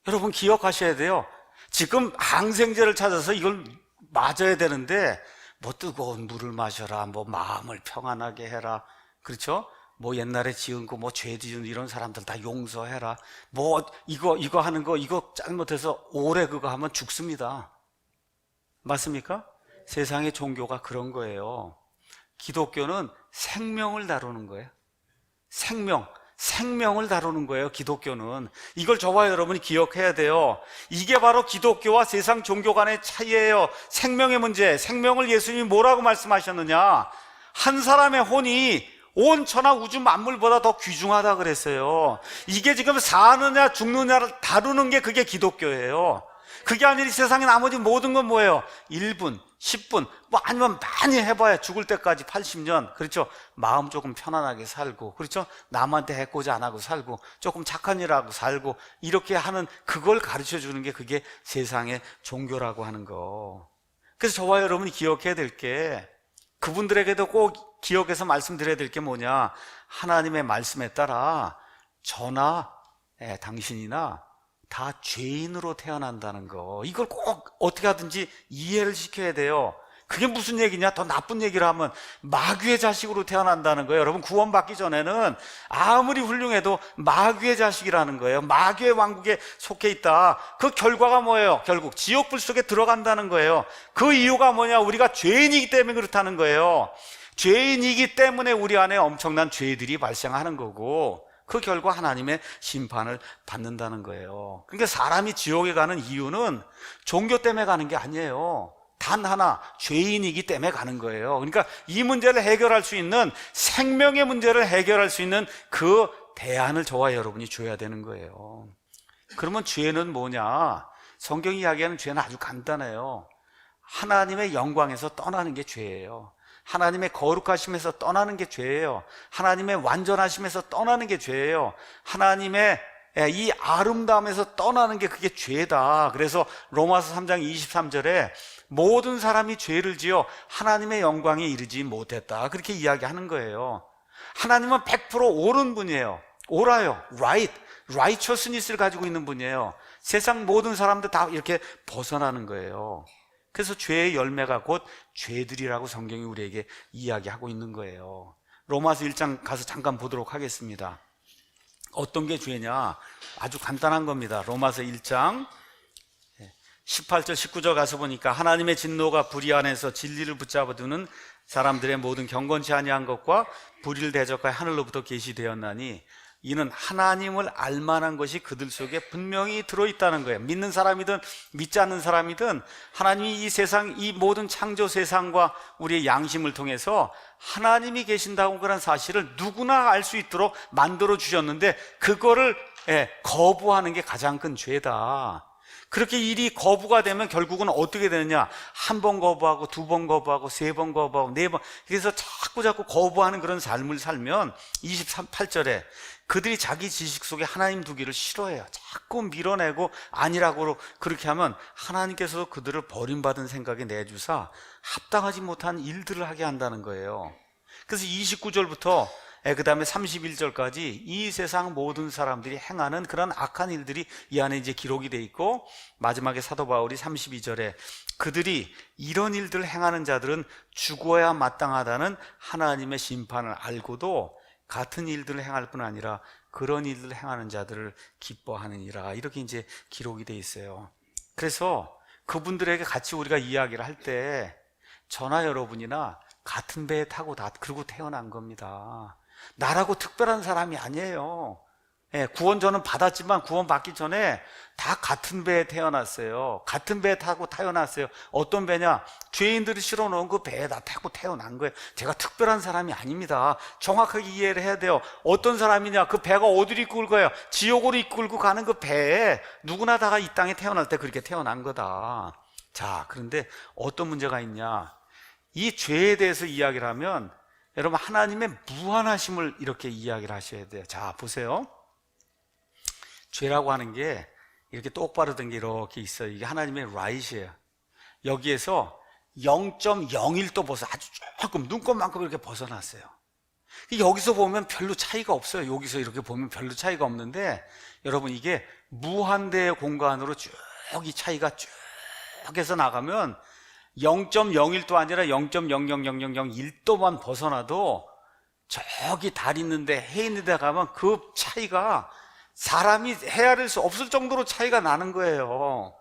여러분 기억하셔야 돼요. 지금 항생제를 찾아서 이걸 맞아야 되는데 뭐 뜨거운 물을 마셔라 뭐 마음을 평안하게 해라, 그렇죠? 뭐 옛날에 지은 거 뭐 죄 지은 이런 사람들 다 용서해라 뭐 이거 하는 거 이거 잘못해서 오래 그거 하면 죽습니다. 맞습니까? 세상의 종교가 그런 거예요. 기독교는 생명을 다루는 거예요. 생명을 다루는 거예요. 기독교는. 이걸 저와 여러분이 기억해야 돼요. 이게 바로 기독교와 세상 종교 간의 차이예요. 생명의 문제. 생명을 예수님이 뭐라고 말씀하셨느냐? 한 사람의 혼이 온 천하 우주 만물보다 더 귀중하다 그랬어요. 이게 지금 사느냐 죽느냐를 다루는 게 그게 기독교예요. 그게 아니라 세상의 나머지 모든 건 뭐예요? 1분, 10분, 뭐 아니면 많이 해봐야 죽을 때까지 80년, 그렇죠? 마음 조금 편안하게 살고, 그렇죠? 남한테 해코지 안 하고 살고, 조금 착한 일 하고 살고, 이렇게 하는 그걸 가르쳐 주는 게 그게 세상의 종교라고 하는 거. 그래서 저와 여러분이 기억해야 될 게, 그분들에게도 꼭 기억해서 말씀드려야 될 게 뭐냐? 하나님의 말씀에 따라 저나 당신이나 다 죄인으로 태어난다는 거, 이걸 꼭 어떻게 하든지 이해를 시켜야 돼요. 그게 무슨 얘기냐? 더 나쁜 얘기를 하면 마귀의 자식으로 태어난다는 거예요. 여러분 구원받기 전에는 아무리 훌륭해도 마귀의 자식이라는 거예요. 마귀의 왕국에 속해 있다. 그 결과가 뭐예요? 결국 지옥불 속에 들어간다는 거예요. 그 이유가 뭐냐? 우리가 죄인이기 때문에 그렇다는 거예요. 죄인이기 때문에 우리 안에 엄청난 죄들이 발생하는 거고, 그 결과 하나님의 심판을 받는다는 거예요. 그러니까 사람이 지옥에 가는 이유는 종교 때문에 가는 게 아니에요. 단 하나, 죄인이기 때문에 가는 거예요. 그러니까 이 문제를 해결할 수 있는, 생명의 문제를 해결할 수 있는 그 대안을 저와 여러분이 줘야 되는 거예요. 그러면 죄는 뭐냐? 성경이 이야기하는 죄는 아주 간단해요. 하나님의 영광에서 떠나는 게 죄예요. 하나님의 거룩하심에서 떠나는 게 죄예요. 하나님의 완전하심에서 떠나는 게 죄예요. 하나님의 이 아름다움에서 떠나는 게 그게 죄다. 그래서 로마서 3장 23절에 모든 사람이 죄를 지어 하나님의 영광에 이르지 못했다, 그렇게 이야기하는 거예요. 하나님은 100% 옳은 분이에요. 옳아요. righteousness를 가지고 있는 분이에요. 세상 모든 사람들 다 이렇게 벗어나는 거예요. 그래서 죄의 열매가 곧 죄들이라고 성경이 우리에게 이야기하고 있는 거예요. 로마서 1장 가서 잠깐 보도록 하겠습니다. 어떤 게 죄냐? 아주 간단한 겁니다. 로마서 1장 18절 19절 가서 보니까 하나님의 진노가 불의 안에서 진리를 붙잡아 두는 사람들의 모든 경건치 아니한 것과 불의를 대적하여 하늘로부터 계시되었나니 이는 하나님을 알만한 것이 그들 속에 분명히 들어있다는 거예요. 믿는 사람이든 믿지 않는 사람이든 하나님이 이 세상, 이 모든 창조 세상과 우리의 양심을 통해서 하나님이 계신다고 그런 사실을 누구나 알 수 있도록 만들어 주셨는데, 그거를 거부하는 게 가장 큰 죄다. 그렇게 일이 거부가 되면 결국은 어떻게 되느냐? 한 번 거부하고, 두 번 거부하고, 세 번 거부하고, 네 번, 그래서 자꾸 거부하는 그런 삶을 살면 28절에 그들이 자기 지식 속에 하나님 두기를 싫어해요. 자꾸 밀어내고 아니라고 그렇게 하면 하나님께서도 그들을 버림받은 생각에 내주사 합당하지 못한 일들을 하게 한다는 거예요. 그래서 29절부터 그 다음에 31절까지 이 세상 모든 사람들이 행하는 그런 악한 일들이 이 안에 이제 기록이 돼 있고, 마지막에 사도 바울이 32절에 그들이 이런 일들을 행하는 자들은 죽어야 마땅하다는 하나님의 심판을 알고도 같은 일들을 행할 뿐 아니라 그런 일들을 행하는 자들을 기뻐하느니라, 이렇게 이제 기록이 돼 있어요. 그래서 그분들에게 같이 우리가 이야기를 할 때 저나 여러분이나 같은 배에 타고 다 그러고 태어난 겁니다. 나라고 특별한 사람이 아니에요. 예, 구원 저는 받았지만 구원 받기 전에 다 같은 배에 태어났어요. 같은 배 타고 태어났어요. 어떤 배냐? 죄인들이 실어놓은 그 배에다 타고 태어난 거예요. 제가 특별한 사람이 아닙니다. 정확하게 이해를 해야 돼요. 어떤 사람이냐? 그 배가 어디로 이끌고 가요? 지옥으로 이끌고 가는 그 배에 누구나 다가 이 땅에 태어날 때 그렇게 태어난 거다. 자, 그런데 어떤 문제가 있냐? 이 죄에 대해서 이야기를 하면 여러분 하나님의 무한하심을 이렇게 이야기를 하셔야 돼요. 자, 보세요. 죄라고 하는 게 이렇게 똑바로 된 게 이렇게 있어요. 이게 하나님의 라이트예요. 여기에서 0.01도 아주 조금 눈곱만큼 이렇게 벗어났어요. 여기서 보면 별로 차이가 없어요. 여기서 이렇게 보면 별로 차이가 없는데 여러분 이게 무한대의 공간으로 쭉 이 차이가 쭉 해서 나가면 0.01도 아니라 0.00001도만 벗어나도 저기 달 있는데 해 있는 데 가면 그 차이가 사람이 헤아릴 수 없을 정도로 차이가 나는 거예요.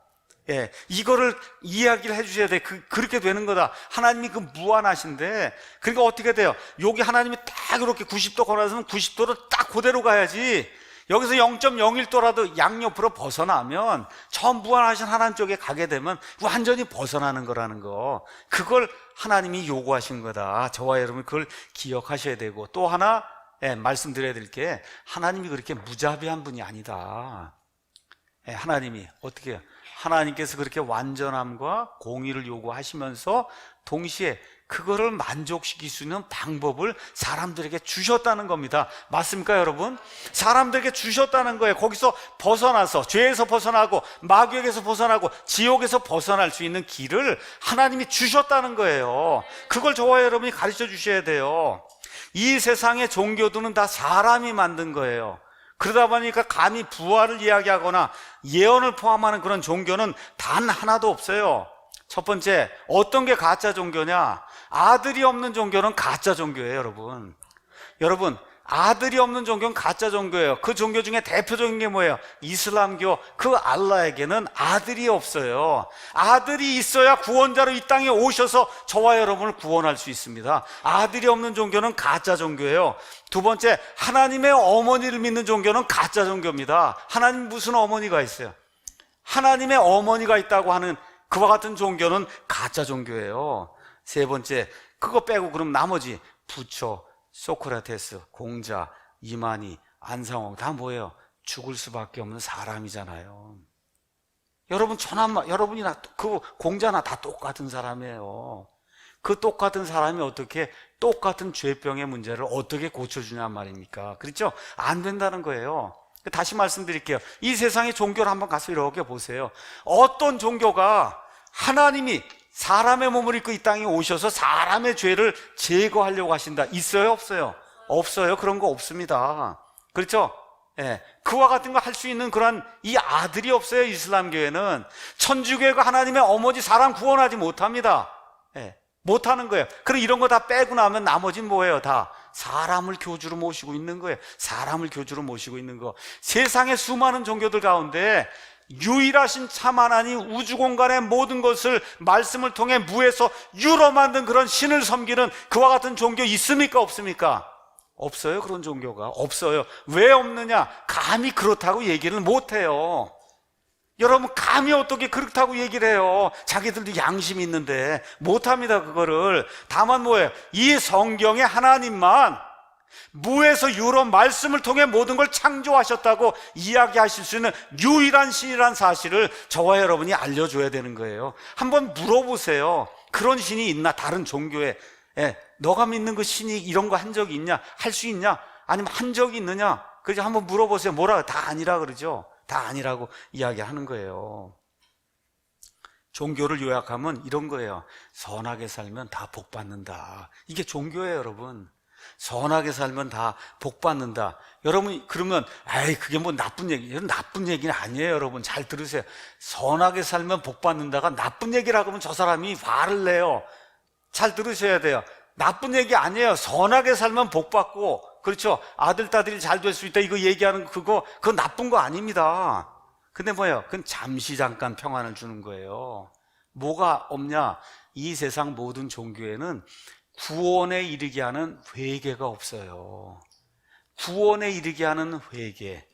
예, 이거를 이야기를 해주셔야 돼. 그렇게 되는 거다. 하나님이 그 무한하신데, 그러니까 어떻게 돼요? 여기 하나님이 딱 이렇게 90도 걸어서면 90도로 딱 그대로 가야지. 여기서 0.01도라도 양옆으로 벗어나면 처음 무한하신 하나님 쪽에 가게 되면 완전히 벗어나는 거라는 거. 그걸 하나님이 요구하신 거다. 저와 여러분 그걸 기억하셔야 되고, 또 하나 말씀드려야 될 게 하나님이 그렇게 무자비한 분이 아니다. 하나님이 어떻게 해요? 하나님께서 그렇게 완전함과 공의를 요구하시면서 동시에 그거를 만족시킬 수 있는 방법을 사람들에게 주셨다는 겁니다. 맞습니까, 여러분? 사람들에게 주셨다는 거예요. 거기서 벗어나서, 죄에서 벗어나고 마귀에게서 벗어나고 지옥에서 벗어날 수 있는 길을 하나님이 주셨다는 거예요. 그걸 저와 여러분이 가르쳐 주셔야 돼요. 이 세상의 종교들은 다 사람이 만든 거예요. 그러다 보니까 감히 부활을 이야기하거나 예언을 포함하는 그런 종교는 단 하나도 없어요. 첫 번째, 어떤 게 가짜 종교냐? 아들이 없는 종교는 가짜 종교예요, 여러분. 여러분, 아들이 없는 종교는 가짜 종교예요. 그 종교 중에 대표적인 게 뭐예요? 이슬람교. 그 알라에게는 아들이 없어요. 아들이 있어야 구원자로 이 땅에 오셔서 저와 여러분을 구원할 수 있습니다. 아들이 없는 종교는 가짜 종교예요. 두 번째, 하나님의 어머니를 믿는 종교는 가짜 종교입니다. 하나님 무슨 어머니가 있어요? 하나님의 어머니가 있다고 하는 그와 같은 종교는 가짜 종교예요. 세 번째, 그거 빼고 그럼 나머지 부처, 소크라테스, 공자, 이만희, 안상홍 다 뭐예요? 죽을 수밖에 없는 사람이잖아요. 여러분 여러분이나 그 공자나 다 똑같은 사람이에요. 그 똑같은 사람이 어떻게 똑같은 죄병의 문제를 어떻게 고쳐주냐 말입니까? 그렇죠? 안 된다는 거예요. 다시 말씀드릴게요. 이 세상의 종교를 한번 가서 이렇게 보세요. 어떤 종교가 하나님이 사람의 몸을 입고 이 땅에 오셔서 사람의 죄를 제거하려고 하신다. 있어요? 없어요? 없어요. 그런 거 없습니다. 그렇죠? 예. 그와 같은 거 할 수 있는 그런 이 아들이 없어요. 이슬람교회는. 천주교회가 하나님의 어머니 사람 구원하지 못합니다. 예. 못하는 거예요. 그럼 이런 거 다 빼고 나면 나머지는 뭐예요? 다 사람을 교주로 모시고 있는 거예요. 사람을 교주로 모시고 있는 거. 세상의 수많은 종교들 가운데 유일하신 참 하나님, 우주 공간의 모든 것을 말씀을 통해 무에서 유로 만든 그런 신을 섬기는 그와 같은 종교 있습니까? 없습니까? 없어요. 그런 종교가 없어요. 왜 없느냐? 감히 그렇다고 얘기를 못해요. 여러분, 감히 어떻게 그렇다고 얘기를 해요? 자기들도 양심이 있는데 못합니다. 그거를. 다만 뭐예요? 이 성경에 하나님만 무에서 유로 말씀을 통해 모든 걸 창조하셨다고 이야기하실 수 있는 유일한 신이란 사실을 저와 여러분이 알려줘야 되는 거예요. 한번 물어보세요. 그런 신이 있나? 다른 종교에. 너가 믿는 그 신이 이런 거 한 적이 있냐? 할 수 있냐? 아니면 한 적이 있느냐? 그래서 한번 물어보세요. 뭐라? 다 아니라 그러죠. 다 아니라고 이야기하는 거예요. 종교를 요약하면 이런 거예요. 선하게 살면 다 복받는다. 이게 종교예요, 여러분. 선하게 살면 다 복받는다. 여러분, 그러면 그게 뭐 나쁜 얘기? 이건 나쁜 얘기는 아니에요. 여러분 잘 들으세요. 선하게 살면 복받는다가 나쁜 얘기라고 하면 저 사람이 화를 내요. 잘 들으셔야 돼요. 나쁜 얘기 아니에요. 선하게 살면 복받고, 그렇죠? 아들 딸들이 잘 될 수 있다 이거 얘기하는 그거 나쁜 거 아닙니다. 근데 뭐예요? 그건 잠시 잠깐 평안을 주는 거예요. 뭐가 없냐? 이 세상 모든 종교에는 구원에 이르게 하는 회개가 없어요. 구원에 이르게 하는 회개.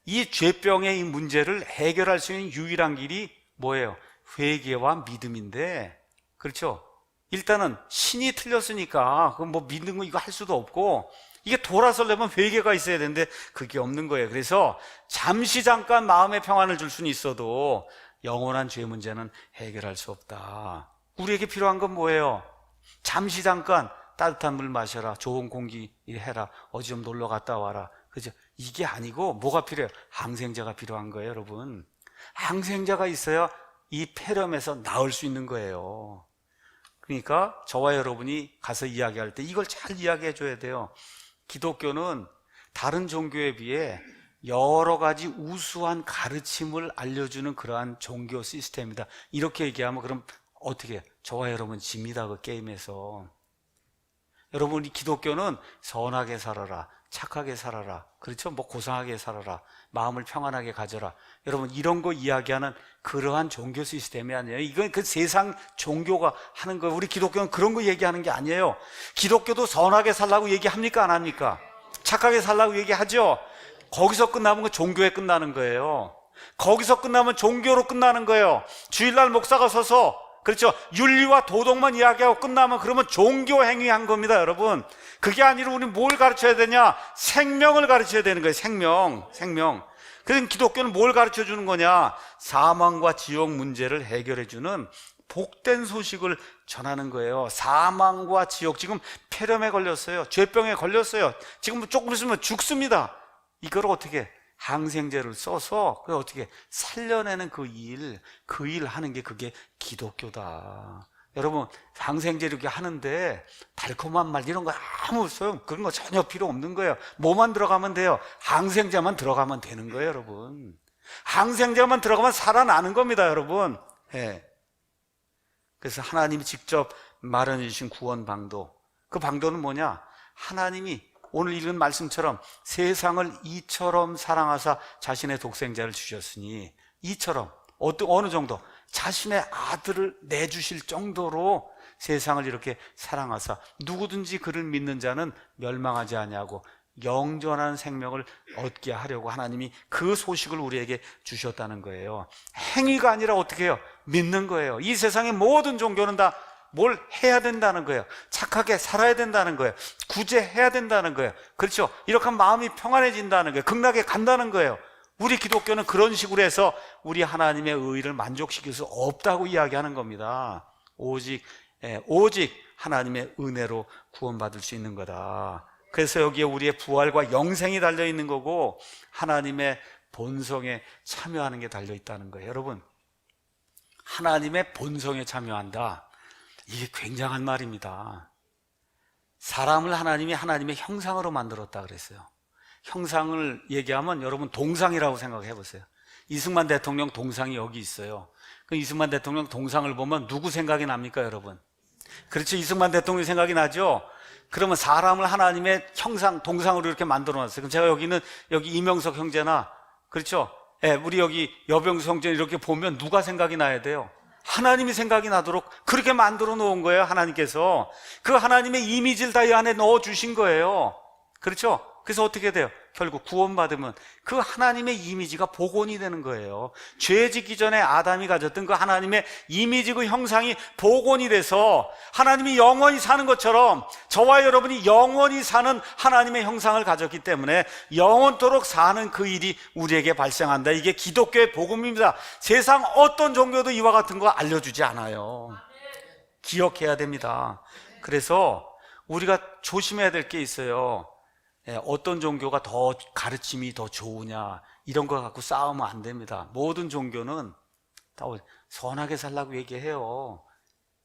이 죄병의 이 문제를 해결할 수 있는 유일한 길이 뭐예요? 회개와 믿음인데, 그렇죠? 일단은 신이 틀렸으니까 그 뭐 믿는 거 이거 할 수도 없고, 이게 돌아서려면 회개가 있어야 되는데 그게 없는 거예요. 그래서 잠시 잠깐 마음의 평안을 줄 수는 있어도 영원한 죄 문제는 해결할 수 없다. 우리에게 필요한 건 뭐예요? 잠시 잠깐 따뜻한 물 마셔라, 좋은 공기 해라, 어디 좀 놀러 갔다 와라, 그죠? 이게 아니고 뭐가 필요해요? 항생제가 필요한 거예요, 여러분. 항생제가 있어야 이 폐렴에서 나을 수 있는 거예요. 그러니까 저와 여러분이 가서 이야기할 때 이걸 잘 이야기해 줘야 돼요. 기독교는 다른 종교에 비해 여러 가지 우수한 가르침을 알려주는 그러한 종교 시스템이다. 이렇게 얘기하면 그럼 어떻게 해요? 저와 여러분 집니다, 그 게임에서. 여러분, 우리 기독교는 선하게 살아라, 착하게 살아라, 그렇죠? 뭐 고상하게 살아라, 마음을 평안하게 가져라. 여러분, 이런 거 이야기하는 그러한 종교 시스템이 아니에요. 이건 그 세상 종교가 하는 거예요. 우리 기독교는 그런 거 얘기하는 게 아니에요. 기독교도 선하게 살라고 얘기합니까? 안 합니까? 착하게 살라고 얘기하죠. 거기서 끝나면 그 종교에 끝나는 거예요. 거기서 끝나면 종교로 끝나는 거예요. 주일날 목사가 서서, 그렇죠, 윤리와 도덕만 이야기하고 끝나면 그러면 종교 행위한 겁니다, 여러분. 그게 아니라 우리 뭘 가르쳐야 되냐? 생명을 가르쳐야 되는 거예요. 생명. 그래서 기독교는 뭘 가르쳐 주는 거냐? 사망과 지옥 문제를 해결해 주는 복된 소식을 전하는 거예요. 사망과 지옥, 지금 폐렴에 걸렸어요. 죄병에 걸렸어요. 지금 조금 있으면 죽습니다. 이걸 어떻게 항생제를 써서 그걸 어떻게 살려내는 그 일 하는 게 그게 기독교다. 여러분, 항생제 이렇게 하는데 달콤한 말 이런 거 아무 소용, 그런 거 전혀 필요 없는 거예요. 뭐만 들어가면 돼요? 항생제만 들어가면 되는 거예요, 여러분. 항생제만 들어가면 살아나는 겁니다, 여러분. 예. 그래서 하나님이 직접 마련해 주신 구원 방도, 그 방도는 뭐냐? 하나님이 오늘 읽은 말씀처럼 세상을 이처럼 사랑하사 자신의 독생자를 주셨으니, 이처럼 어느 정도? 자신의 아들을 내주실 정도로 세상을 이렇게 사랑하사 누구든지 그를 믿는 자는 멸망하지 아니하고 영존한 생명을 얻게 하려고 하나님이 그 소식을 우리에게 주셨다는 거예요. 행위가 아니라 어떻게 해요? 믿는 거예요. 이 세상의 모든 종교는 다 뭘 해야 된다는 거예요. 착하게 살아야 된다는 거예요. 구제해야 된다는 거예요. 그렇죠? 이렇게 하면 마음이 평안해진다는 거예요. 극락에 간다는 거예요. 우리 기독교는 그런 식으로 해서 우리 하나님의 의를 만족시킬 수 없다고 이야기하는 겁니다. 오직 하나님의 은혜로 구원받을 수 있는 거다. 그래서 여기에 우리의 부활과 영생이 달려있는 거고 하나님의 본성에 참여하는 게 달려있다는 거예요. 여러분, 하나님의 본성에 참여한다, 이게 굉장한 말입니다. 사람을 하나님이 하나님의 형상으로 만들었다 그랬어요. 형상을 얘기하면 여러분 동상이라고 생각해 보세요. 이승만 대통령 동상이 여기 있어요. 그 이승만 대통령 동상을 보면 누구 생각이 납니까, 여러분? 그렇죠, 이승만 대통령 생각이 나죠? 그러면 사람을 하나님의 형상, 동상으로 이렇게 만들어 놨어요. 그럼 제가 여기는 여기 이명석 형제나, 그렇죠? 예, 우리 여기 여병수 형제 이렇게 보면 누가 생각이 나야 돼요? 하나님이 생각이 나도록 그렇게 만들어 놓은 거예요. 하나님께서 그 하나님의 이미지를 다 이 안에 넣어 주신 거예요. 그렇죠? 그래서 어떻게 돼요? 결국 구원받으면 그 하나님의 이미지가 복원이 되는 거예요. 죄 짓기 전에 아담이 가졌던 그 하나님의 이미지, 그 형상이 복원이 돼서 하나님이 영원히 사는 것처럼 저와 여러분이 영원히 사는 하나님의 형상을 가졌기 때문에 영원토록 사는 그 일이 우리에게 발생한다. 이게 기독교의 복음입니다. 세상 어떤 종교도 이와 같은 거 알려주지 않아요. 기억해야 됩니다. 그래서 우리가 조심해야 될 게 있어요. 어떤 종교가 더 가르침이 더 좋으냐, 이런 거 갖고 싸우면 안 됩니다. 모든 종교는 다 선하게 살라고 얘기해요.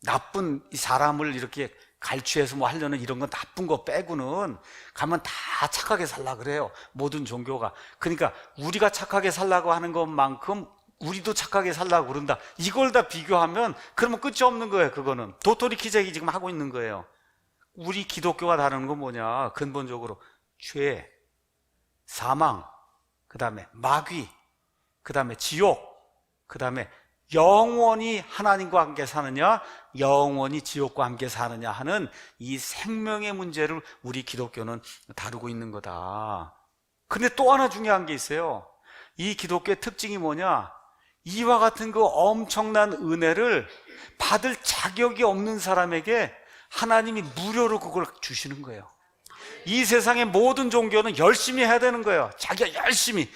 나쁜 이 사람을 이렇게 갈취해서 뭐 하려는 이런 건 나쁜 거 빼고는 가면 다 착하게 살라고 그래요, 모든 종교가. 그러니까 우리가 착하게 살라고 하는 것만큼 우리도 착하게 살라고 그런다, 이걸 다 비교하면 그러면 끝이 없는 거예요. 그거는 도토리 키재기 지금 하고 있는 거예요. 우리 기독교가 다른 건 뭐냐? 근본적으로 죄, 사망, 그 다음에 마귀, 그 다음에 지옥, 그 다음에 영원히 하나님과 함께 사느냐, 영원히 지옥과 함께 사느냐 하는 이 생명의 문제를 우리 기독교는 다루고 있는 거다. 근데 또 하나 중요한 게 있어요. 이 기독교의 특징이 뭐냐? 이와 같은 그 엄청난 은혜를 받을 자격이 없는 사람에게 하나님이 무료로 그걸 주시는 거예요. 이 세상의 모든 종교는 열심히 해야 되는 거예요. 자기가 열심히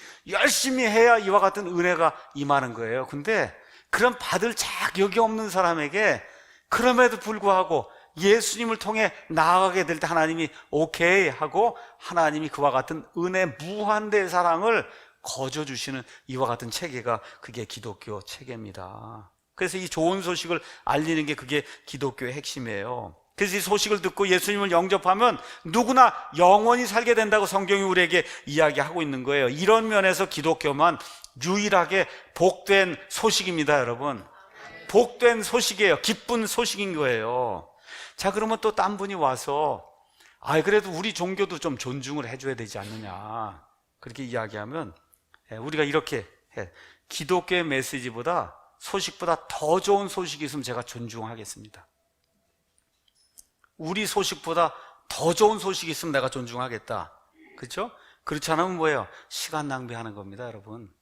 해야 이와 같은 은혜가 임하는 거예요. 근데 그런 받을 자격이 없는 사람에게 그럼에도 불구하고 예수님을 통해 나아가게 될 때 하나님이 오케이 하고 하나님이 그와 같은 은혜 무한대의 사랑을 거저 주시는 이와 같은 체계가 그게 기독교 체계입니다. 그래서 이 좋은 소식을 알리는 게 그게 기독교의 핵심이에요. 그래서 이 소식을 듣고 예수님을 영접하면 누구나 영원히 살게 된다고 성경이 우리에게 이야기하고 있는 거예요. 이런 면에서 기독교만 유일하게 복된 소식입니다, 여러분. 복된 소식이에요. 기쁜 소식인 거예요. 자, 그러면 또 딴 분이 와서 그래도 우리 종교도 좀 존중을 해줘야 되지 않느냐, 그렇게 이야기하면 우리가 이렇게 해. 기독교의 메시지보다, 소식보다 더 좋은 소식이 있으면 제가 존중하겠습니다. 우리 소식보다 더 좋은 소식이 있으면 내가 존중하겠다. 그렇죠? 그렇지 않으면 뭐예요? 시간 낭비하는 겁니다, 여러분.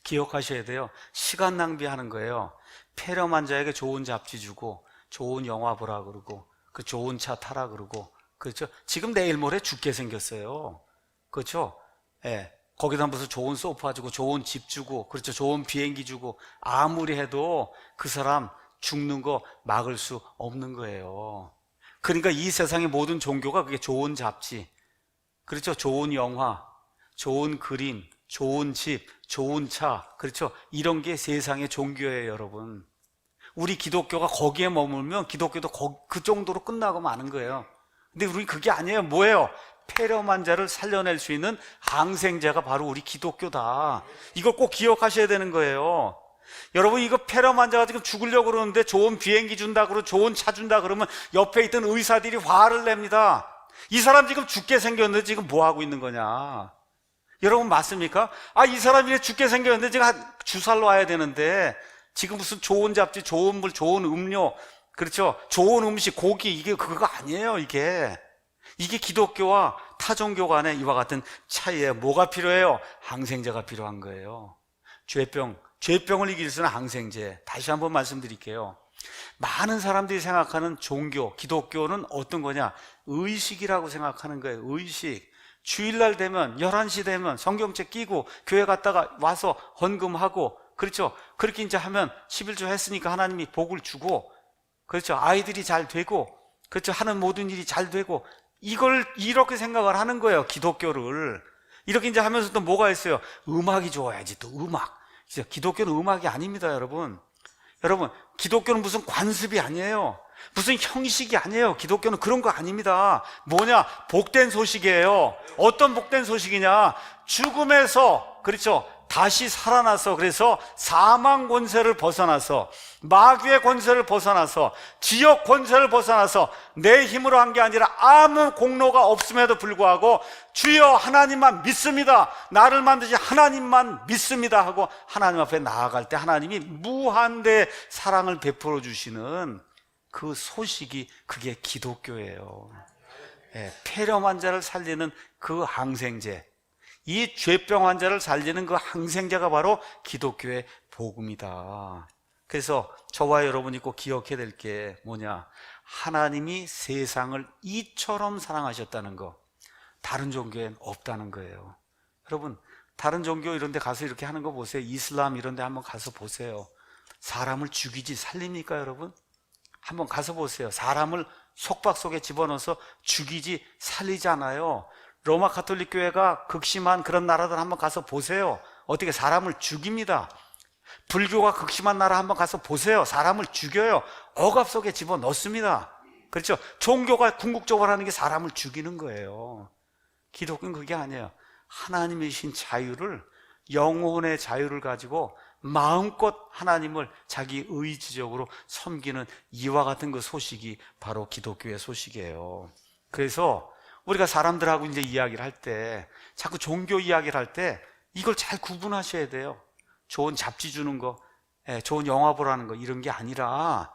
기억하셔야 돼요. 시간 낭비하는 거예요. 폐렴 환자에게 좋은 잡지 주고 좋은 영화 보라 그러고 그 좋은 차 타라 그러고, 그렇죠? 지금 내일 모레 죽게 생겼어요. 그렇죠? 예. 거기다 무슨 좋은 소파 주고 좋은 집 주고, 그렇죠? 좋은 비행기 주고, 아무리 해도 그 사람 죽는 거 막을 수 없는 거예요. 그러니까 이 세상의 모든 종교가 그게 좋은 잡지, 그렇죠? 좋은 영화, 좋은 그림, 좋은 집, 좋은 차, 그렇죠? 이런 게 세상의 종교예요, 여러분. 우리 기독교가 거기에 머물면 기독교도 그 정도로 끝나고 마는 거예요. 근데 우리 그게 아니에요. 뭐예요? 폐렴 환자를 살려낼 수 있는 항생제가 바로 우리 기독교다. 이걸 꼭 기억하셔야 되는 거예요. 여러분, 이거 폐렴 환자가 지금 죽으려고 그러는데 좋은 비행기 준다 그러고 좋은 차 준다 그러면 옆에 있던 의사들이 화를 냅니다. 이 사람 지금 죽게 생겼는데 지금 뭐 하고 있는 거냐? 여러분, 맞습니까? 이 사람이 죽게 생겼는데 지금 주사를 놔야 되는데 지금 무슨 좋은 잡지, 좋은 물, 좋은 음료, 그렇죠? 좋은 음식, 고기, 이게 그거 아니에요. 이게 기독교와 타 종교 간의 이와 같은 차이예요. 뭐가 필요해요? 항생제가 필요한 거예요. 죄병을 이길 수 있는 항생제. 다시 한번 말씀드릴게요. 많은 사람들이 생각하는 종교, 기독교는 어떤 거냐? 의식이라고 생각하는 거예요. 의식. 주일날 되면 11시 되면 성경책 끼고 교회 갔다가 와서 헌금하고, 그렇죠? 그렇게 이제 하면 11조 했으니까 하나님이 복을 주고, 그렇죠? 아이들이 잘 되고, 그렇죠? 하는 모든 일이 잘 되고, 이걸 이렇게 생각을 하는 거예요. 기독교를 이렇게 이제 하면서 또 뭐가 있어요? 음악이 좋아야지. 또 음악. 기독교는 음악이 아닙니다, 여러분. 기독교는 무슨 관습이 아니에요. 무슨 형식이 아니에요. 기독교는 그런 거 아닙니다. 뭐냐? 복된 소식이에요. 어떤 복된 소식이냐? 죽음에서, 그렇죠? 다시 살아나서, 그래서 사망 권세를 벗어나서, 마귀의 권세를 벗어나서, 지옥 권세를 벗어나서 내 힘으로 한 게 아니라 아무 공로가 없음에도 불구하고 주여 하나님만 믿습니다, 나를 만드신 하나님만 믿습니다 하고 하나님 앞에 나아갈 때 하나님이 무한대 사랑을 베풀어 주시는 그 소식이, 그게 기독교예요. 폐렴 환자를 살리는 그 항생제, 이 죄병 환자를 살리는 그 항생제가 바로 기독교의 복음이다. 그래서 저와 여러분이 꼭 기억해야 될 게 뭐냐? 하나님이 세상을 이처럼 사랑하셨다는 거, 다른 종교엔 없다는 거예요. 여러분, 다른 종교 이런 데 가서 이렇게 하는 거 보세요. 이슬람 이런 데 한번 가서 보세요. 사람을 죽이지 살립니까, 여러분? 한번 가서 보세요. 사람을 속박 속에 집어넣어서 죽이지 살리지 않아요. 로마 가톨릭 교회가 극심한 그런 나라들 한번 가서 보세요. 어떻게 사람을 죽입니다. 불교가 극심한 나라 한번 가서 보세요. 사람을 죽여요. 억압 속에 집어넣습니다. 그렇죠? 종교가 궁극적으로 하는 게 사람을 죽이는 거예요. 기독교는 그게 아니에요. 하나님의 신 자유를, 영혼의 자유를 가지고 마음껏 하나님을 자기 의지적으로 섬기는 이와 같은 그 소식이 바로 기독교의 소식이에요. 그래서 우리가 사람들하고 이제 이야기를 할 때, 자꾸 종교 이야기를 할 때 이걸 잘 구분하셔야 돼요. 좋은 잡지 주는 거, 좋은 영화 보라는 거, 이런 게 아니라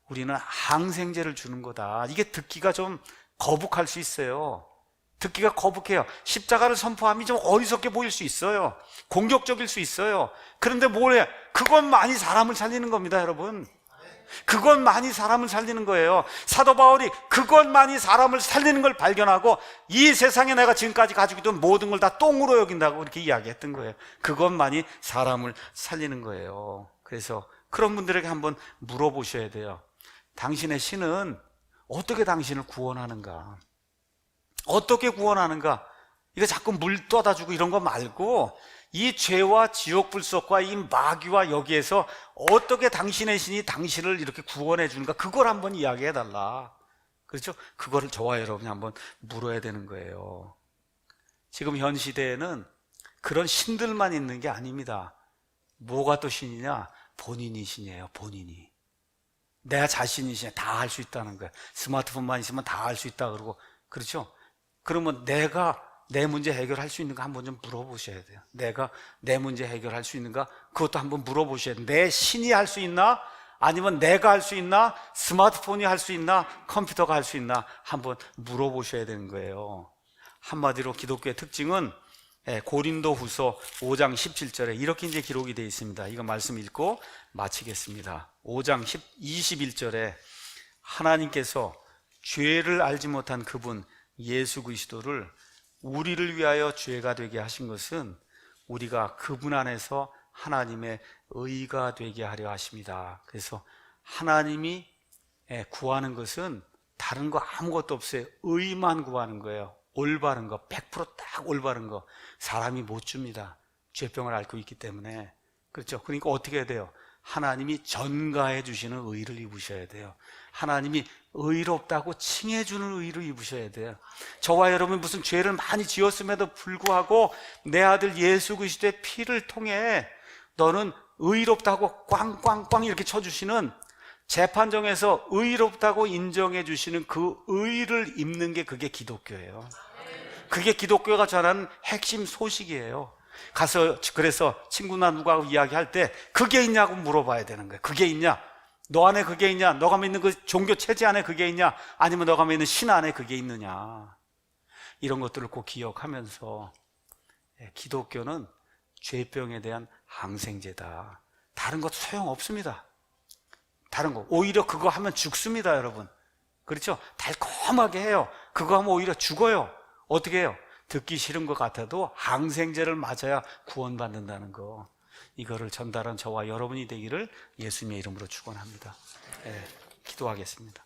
우리는 항생제를 주는 거다. 이게 듣기가 좀 거북할 수 있어요. 듣기가 거북해요. 십자가를 선포함이 좀 어리석게 보일 수 있어요. 공격적일 수 있어요. 그런데 뭐래? 그것만이 사람을 살리는 겁니다, 여러분. 그것만이 사람을 살리는 거예요. 사도 바울이 그것만이 사람을 살리는 걸 발견하고 이 세상에 내가 지금까지 가지고 있던 모든 걸 다 똥으로 여긴다고 그렇게 이야기했던 거예요. 그것만이 사람을 살리는 거예요. 그래서 그런 분들에게 한번 물어보셔야 돼요. 당신의 신은 어떻게 당신을 구원하는가? 어떻게 구원하는가? 이거 자꾸 물 떠다 주고 이런 거 말고 이 죄와 지옥 불속과 이 마귀와 여기에서 어떻게 당신의 신이 당신을 이렇게 구원해 주는가, 그걸 한번 이야기해 달라. 그렇죠? 그거를 저와 여러분이 한번 물어야 되는 거예요. 지금 현 시대에는 그런 신들만 있는 게 아닙니다. 뭐가 또 신이냐? 본인이 신이에요. 본인이. 내 자신이 신이야. 다 할 수 있다는 거야. 스마트폰만 있으면 다 할 수 있다 그러고. 그렇죠? 그러면 내가 내 문제 해결할 수 있는가 한번 좀 물어보셔야 돼요. 내가 내 문제 해결할 수 있는가? 그것도 한번 물어보셔야 돼요. 내 신이 할 수 있나? 아니면 내가 할 수 있나? 스마트폰이 할 수 있나? 컴퓨터가 할 수 있나? 한번 물어보셔야 되는 거예요. 한마디로 기독교의 특징은 고린도후서 5장 17절에 이렇게 이제 기록이 되어 있습니다. 이거 말씀 읽고 마치겠습니다. 5장 21절에 하나님께서 죄를 알지 못한 그분 예수 그리스도를 우리를 위하여 죄가 되게 하신 것은 우리가 그분 안에서 하나님의 의가 되게 하려 하십니다. 그래서 하나님이 구하는 것은 다른 거 아무것도 없어요. 의만 구하는 거예요. 올바른 거, 100%딱 올바른 거. 사람이 못 줍니다. 죄병을 앓고 있기 때문에. 그렇죠? 그러니까 어떻게 해야 돼요? 하나님이 전가해 주시는 의를 입으셔야 돼요. 하나님이 의롭다고 칭해주는 의를 입으셔야 돼요. 저와 여러분 무슨 죄를 많이 지었음에도 불구하고 내 아들 예수 그리스도의 피를 통해 너는 의롭다고 꽝꽝꽝 이렇게 쳐주시는, 재판정에서 의롭다고 인정해 주시는 그 의를 입는 게 그게 기독교예요. 그게 기독교가 전하는 핵심 소식이에요. 가서 그래서 친구나 누구하고 이야기할 때 그게 있냐고 물어봐야 되는 거예요. 그게 있냐? 너 안에 그게 있냐? 너가 믿는 그 종교 체제 안에 그게 있냐? 아니면 너가 믿는 신 안에 그게 있느냐? 이런 것들을 꼭 기억하면서 기독교는 죄병에 대한 항생제다. 다른 것 소용없습니다. 다른 거 오히려 그거 하면 죽습니다, 여러분. 그렇죠? 달콤하게 해요. 그거 하면 오히려 죽어요. 어떻게 해요? 듣기 싫은 것 같아도 항생제를 맞아야 구원받는다는 거, 이거를 전달한 저와 여러분이 되기를 예수님의 이름으로 축원합니다. 기도하겠습니다.